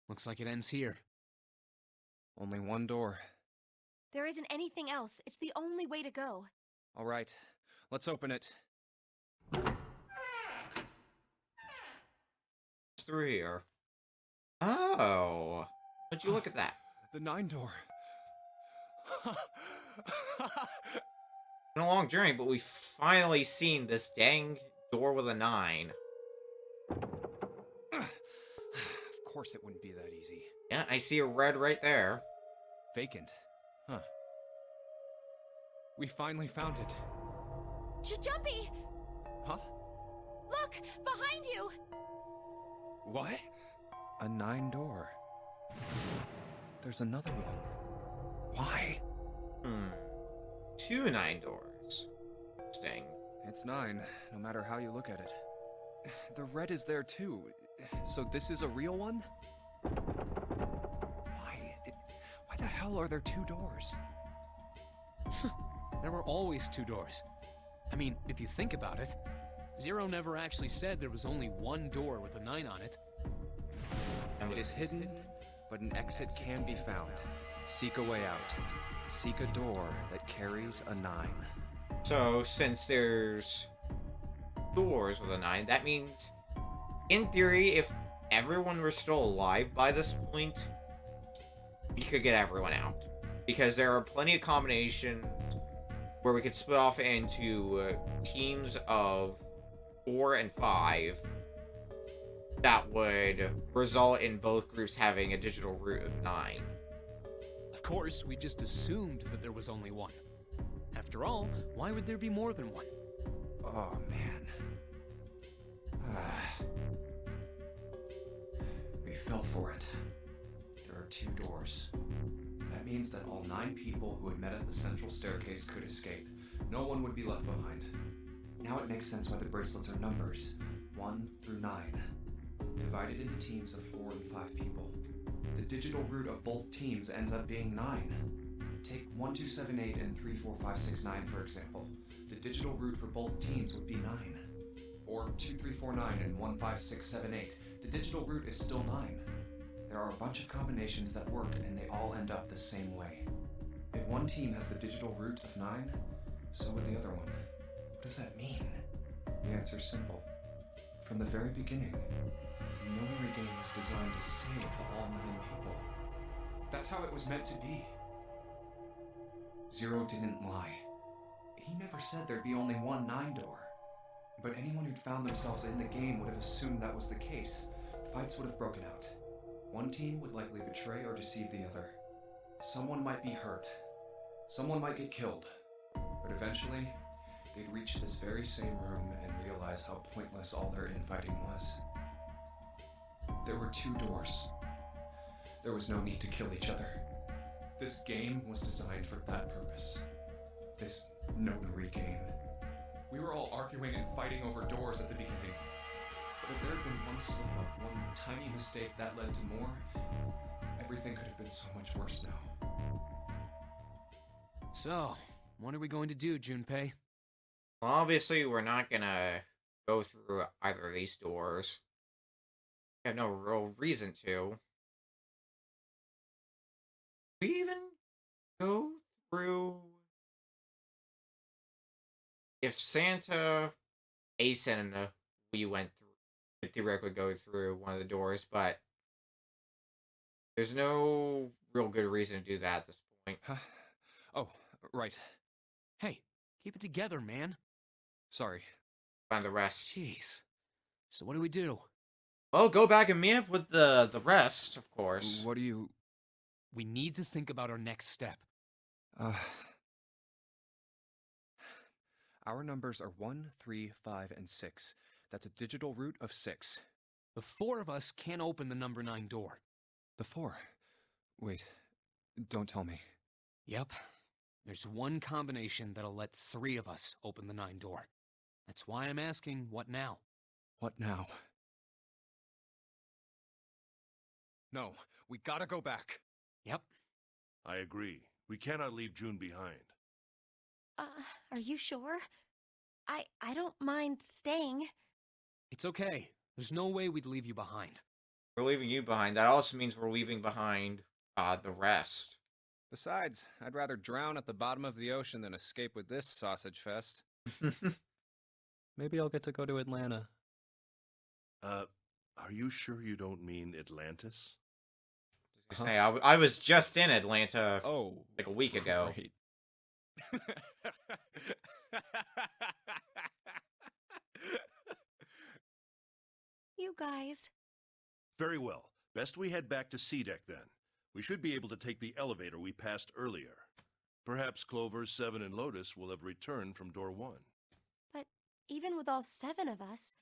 Looks like it ends here. Only one door. There isn't anything else. It's the only way to go. All right, let's open it. It's through here. Oh. Would you look at that? The 9 door. Been a long journey, but we've finally seen this dang door with a 9. Of course it wouldn't be that easy. Yeah, I see a red right there. Vacant. Huh. We finally found it. Jumpy! Huh? Look! Behind you! What? A 9 door. There's another one. Why? 2 9 doors. Interesting. It's 9, no matter how you look at it. The red is there too. So this is a real one? Why the hell are there 2 doors? There were always 2 doors. I mean, if you think about it, Zero never actually said there was only one door with a 9 on it. It is hidden, but an exit can be found. Seek a way out. Seek a door that carries a 9. So, since there's doors with a 9, that means, in theory, if everyone were still alive by this point, we could get everyone out. Because there are plenty of combinations where we could split off into teams of 4 and 5 that would result in both groups having a digital root of 9. Of course, we just assumed that there was only one. After all, why would there be more than one? Oh, man. We fell for it. There are 2 doors. That means that all 9 people who had met at the central staircase could escape. No one would be left behind. Now it makes sense why the bracelets are numbers. 1 through 9. Divided into teams of 4 and 5 people. The digital root of both teams ends up being 9. Take 1278 and 34569 for example. The digital root for both teams would be 9. Or 2349 and 15678. The digital root is still 9. There are a bunch of combinations that work and they all end up the same way. If one team has the digital root of 9, so would the other one. What does that mean? The answer's simple. From the very beginning, the Nonary game was designed to save all 9 people. That's how it was meant to be. Zero didn't lie. He never said there'd be only one 9 door. But anyone who'd found themselves in the game would have assumed that was the case. Fights would have broken out. One team would likely betray or deceive the other. Someone might be hurt. Someone might get killed. But eventually, they'd reach this very same room and realize how pointless all their infighting was. There were 2 doors. There was no need to kill each other. This game was designed for that purpose. This Nonary game. We were all arguing and fighting over doors at the beginning. But if there had been one slip-up, one tiny mistake that led to more, everything could have been so much worse now. So, what are we going to do, Junpei? Well, obviously, we're not gonna go through either of these doors. We have no real reason to. we even go through? If Santa, Ace, and we went through, could theoretically go through one of the doors, but there's no real good reason to do that at this point. Oh, right. Hey, keep it together, man. Sorry. Find the rest. Jeez. So what do we do? Well, go back and meet up with the rest, of course. What do you... We need to think about our next step. Our numbers are 1, 3, 5, and 6. That's a digital root of 6. The 4 of us can't open the number 9 door. The 4. Wait, don't tell me. Yep. There's one combination that'll let 3 of us open the 9 door. That's why I'm asking, what now? What now? No, we gotta go back. Yep. I agree. We cannot leave June behind. Are you sure? I don't mind staying. It's okay. There's no way we'd leave you behind. We're leaving you behind. That also means we're leaving behind the rest. Besides, I'd rather drown at the bottom of the ocean than escape with this sausage fest. Maybe I'll get to go to Atlanta. Are you sure you don't mean Atlantis? Say, I was just in Atlanta like a week ago. Great. You guys. Very well. Best we head back to C-Deck then. We should be able to take the elevator we passed earlier. Perhaps Clover, 7, and Lotus will have returned from door 1. But even with all 7 of us...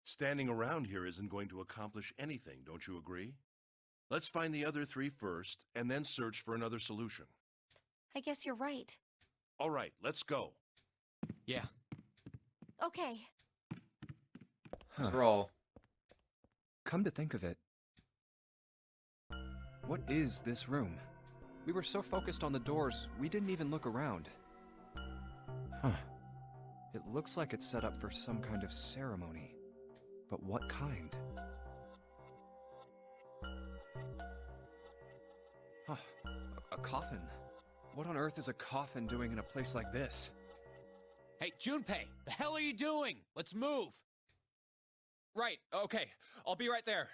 Standing around here isn't going to accomplish anything, don't you agree? Let's find the other 3 first, and then search for another solution. I guess you're right. All right, let's go. Yeah. Okay. Let's roll. Come to think of it, what is this room? We were so focused on the doors, we didn't even look around. Huh. It looks like it's set up for some kind of ceremony. But what kind? Huh. A coffin? What on earth is a coffin doing in a place like this? Hey, Junpei, the hell are you doing? Let's move. Right, okay. I'll be right there.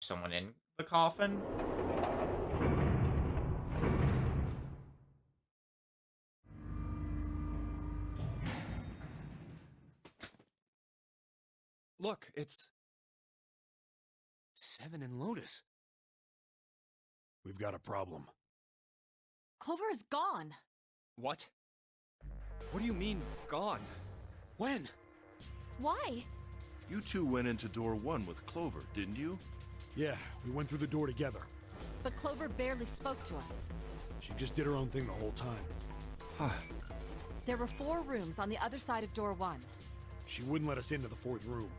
Someone in the coffin? Look, it's... 7 and Lotus. We've got a problem. Clover is gone. What? What do you mean, gone? When? Why? You two went into door 1 with Clover, didn't you? Yeah, we went through the door together. But Clover barely spoke to us. She just did her own thing the whole time. Huh. There were 4 rooms on the other side of door 1. She wouldn't let us into the 4th room.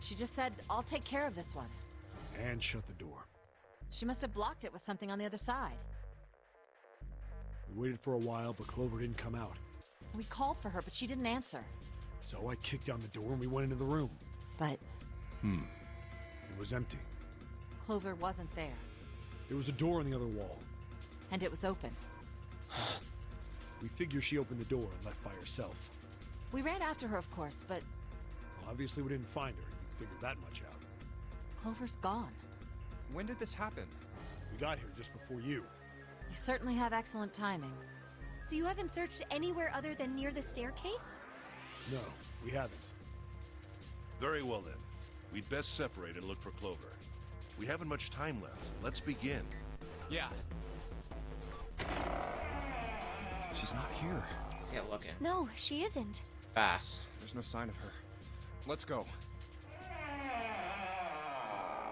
She just said, I'll take care of this one. And shut the door. She must have blocked it with something on the other side. We waited for a while, but Clover didn't come out. We called for her, but she didn't answer. So I kicked down the door and we went into the room. But It was empty. Clover wasn't there. There was a door on the other wall. And it was open. We figure she opened the door and left by herself. We ran after her, of course, but Well, obviously we didn't find her. You figured that much out. Clover's gone. When did this happen? We got here just before you. You certainly have excellent timing. So you haven't searched anywhere other than near the staircase? No, we haven't. Very well then. We'd best separate and look for Clover. We haven't much time left. Let's begin. Yeah. She's not here. Get looking. No, she isn't. Fast. There's no sign of her. Let's go.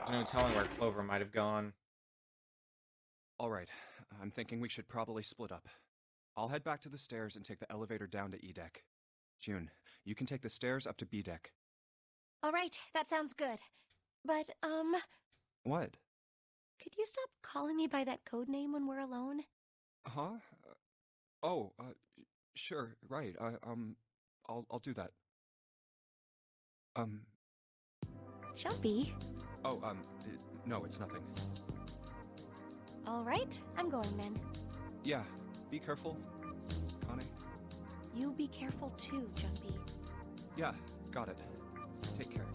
There's no telling where Clover might have gone. All right, I'm thinking we should probably split up. I'll head back to the stairs and take the elevator down to E-Deck. June, you can take the stairs up to B-Deck. All right, that sounds good. But, What? Could you stop calling me by that code name when we're alone? Huh? Oh, sure, right. I'll do that. Jumpy. Oh, no, it's nothing. All right, I'm going then. Yeah, be careful, Connie. You be careful too, Jumpy. Yeah, got it. Take care.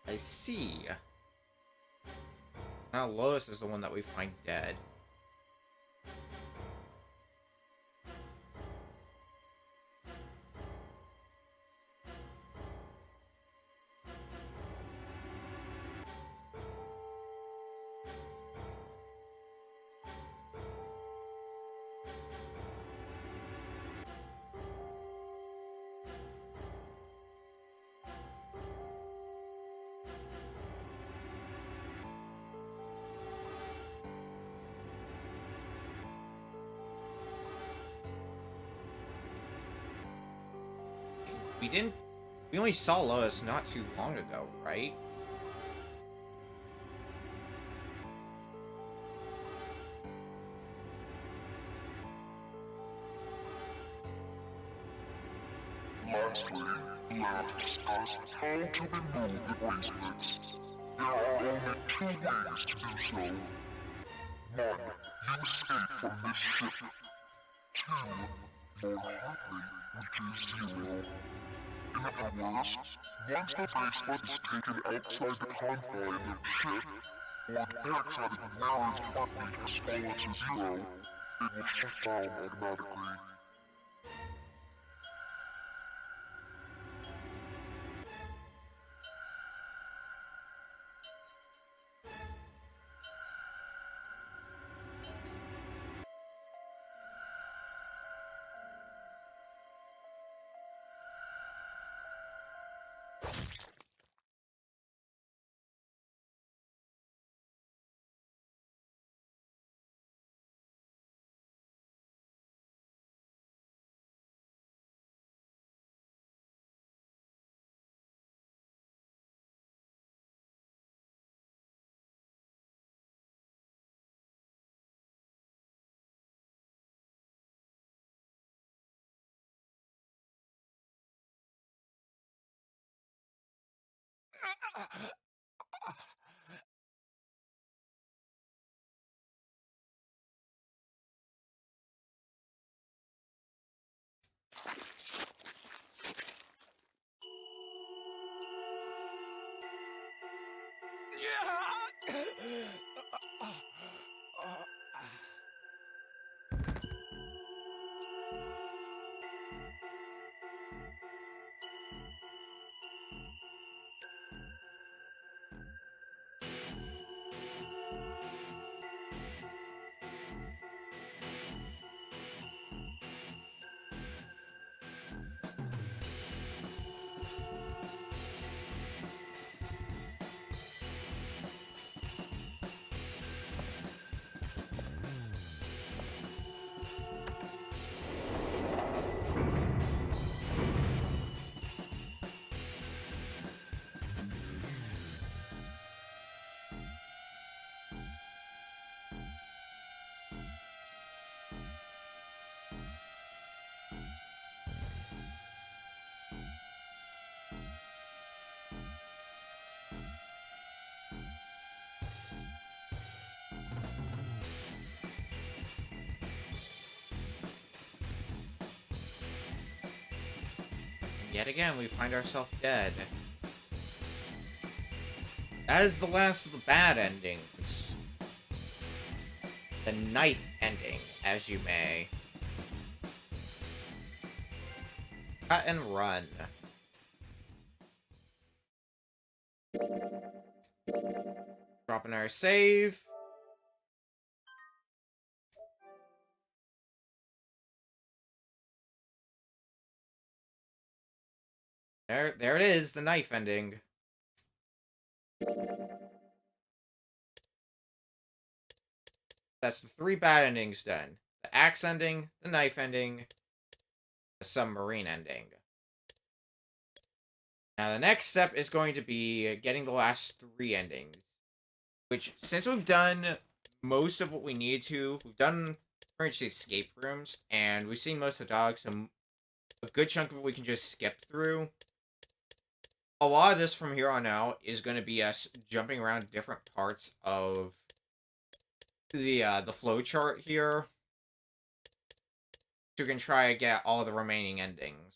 I see. Now Lois is the one that we find dead. We only saw Lois not too long ago, right? Lastly, let us discuss how to remove the bracelets. There are only two ways to do so. One, you escape from this ship. Two, your heart rate reaches 0. In other words, once the bracelet is taken outside the confine of the ship, or the backside of the wearer's heartbeat has fallen to 0, it will shut down automatically. yet again, we find ourselves dead. That is the last of the bad endings. The knife ending, as you may. Cut and run. Dropping our save. There it is, the knife ending. That's the 3 bad endings done. The axe ending, the knife ending, the submarine ending. Now the next step is going to be getting the last 3 endings. Which, since we've done most of what we need to, we've done pretty much the escape rooms, and we've seen most of the dogs, so a good chunk of it we can just skip through. A lot of this from here on out is going to be us jumping around different parts of the flow chart here, so we can try to get all the remaining endings.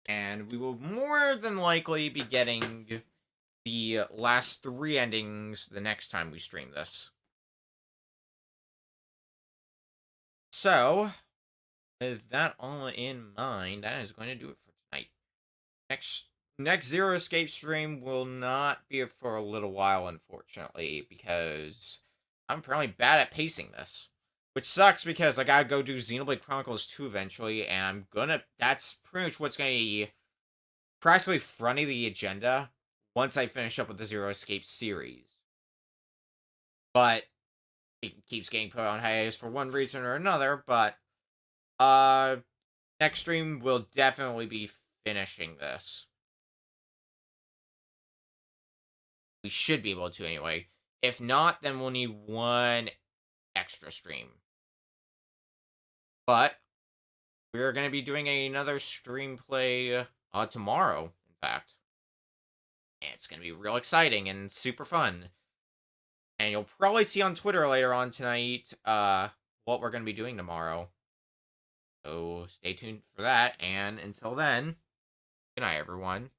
And we will more than likely be getting the last 3 endings the next time we stream this. So, with that all in mind, that is going to do it for tonight. Next Zero Escape stream will not be for a little while, unfortunately, because I'm apparently bad at pacing this. Which sucks because I gotta go do Xenoblade Chronicles 2 eventually, and that's pretty much what's gonna be practically fronting the agenda once I finish up with the Zero Escape series. But it keeps getting put on hiatus for one reason or another, but next stream will definitely be finishing this. We should be able to anyway. If not, then we'll need one extra stream. But we're going to be doing another stream play tomorrow, in fact. And it's going to be real exciting and super fun. And you'll probably see on Twitter later on tonight what we're going to be doing tomorrow. So stay tuned for that. And until then, good night, everyone.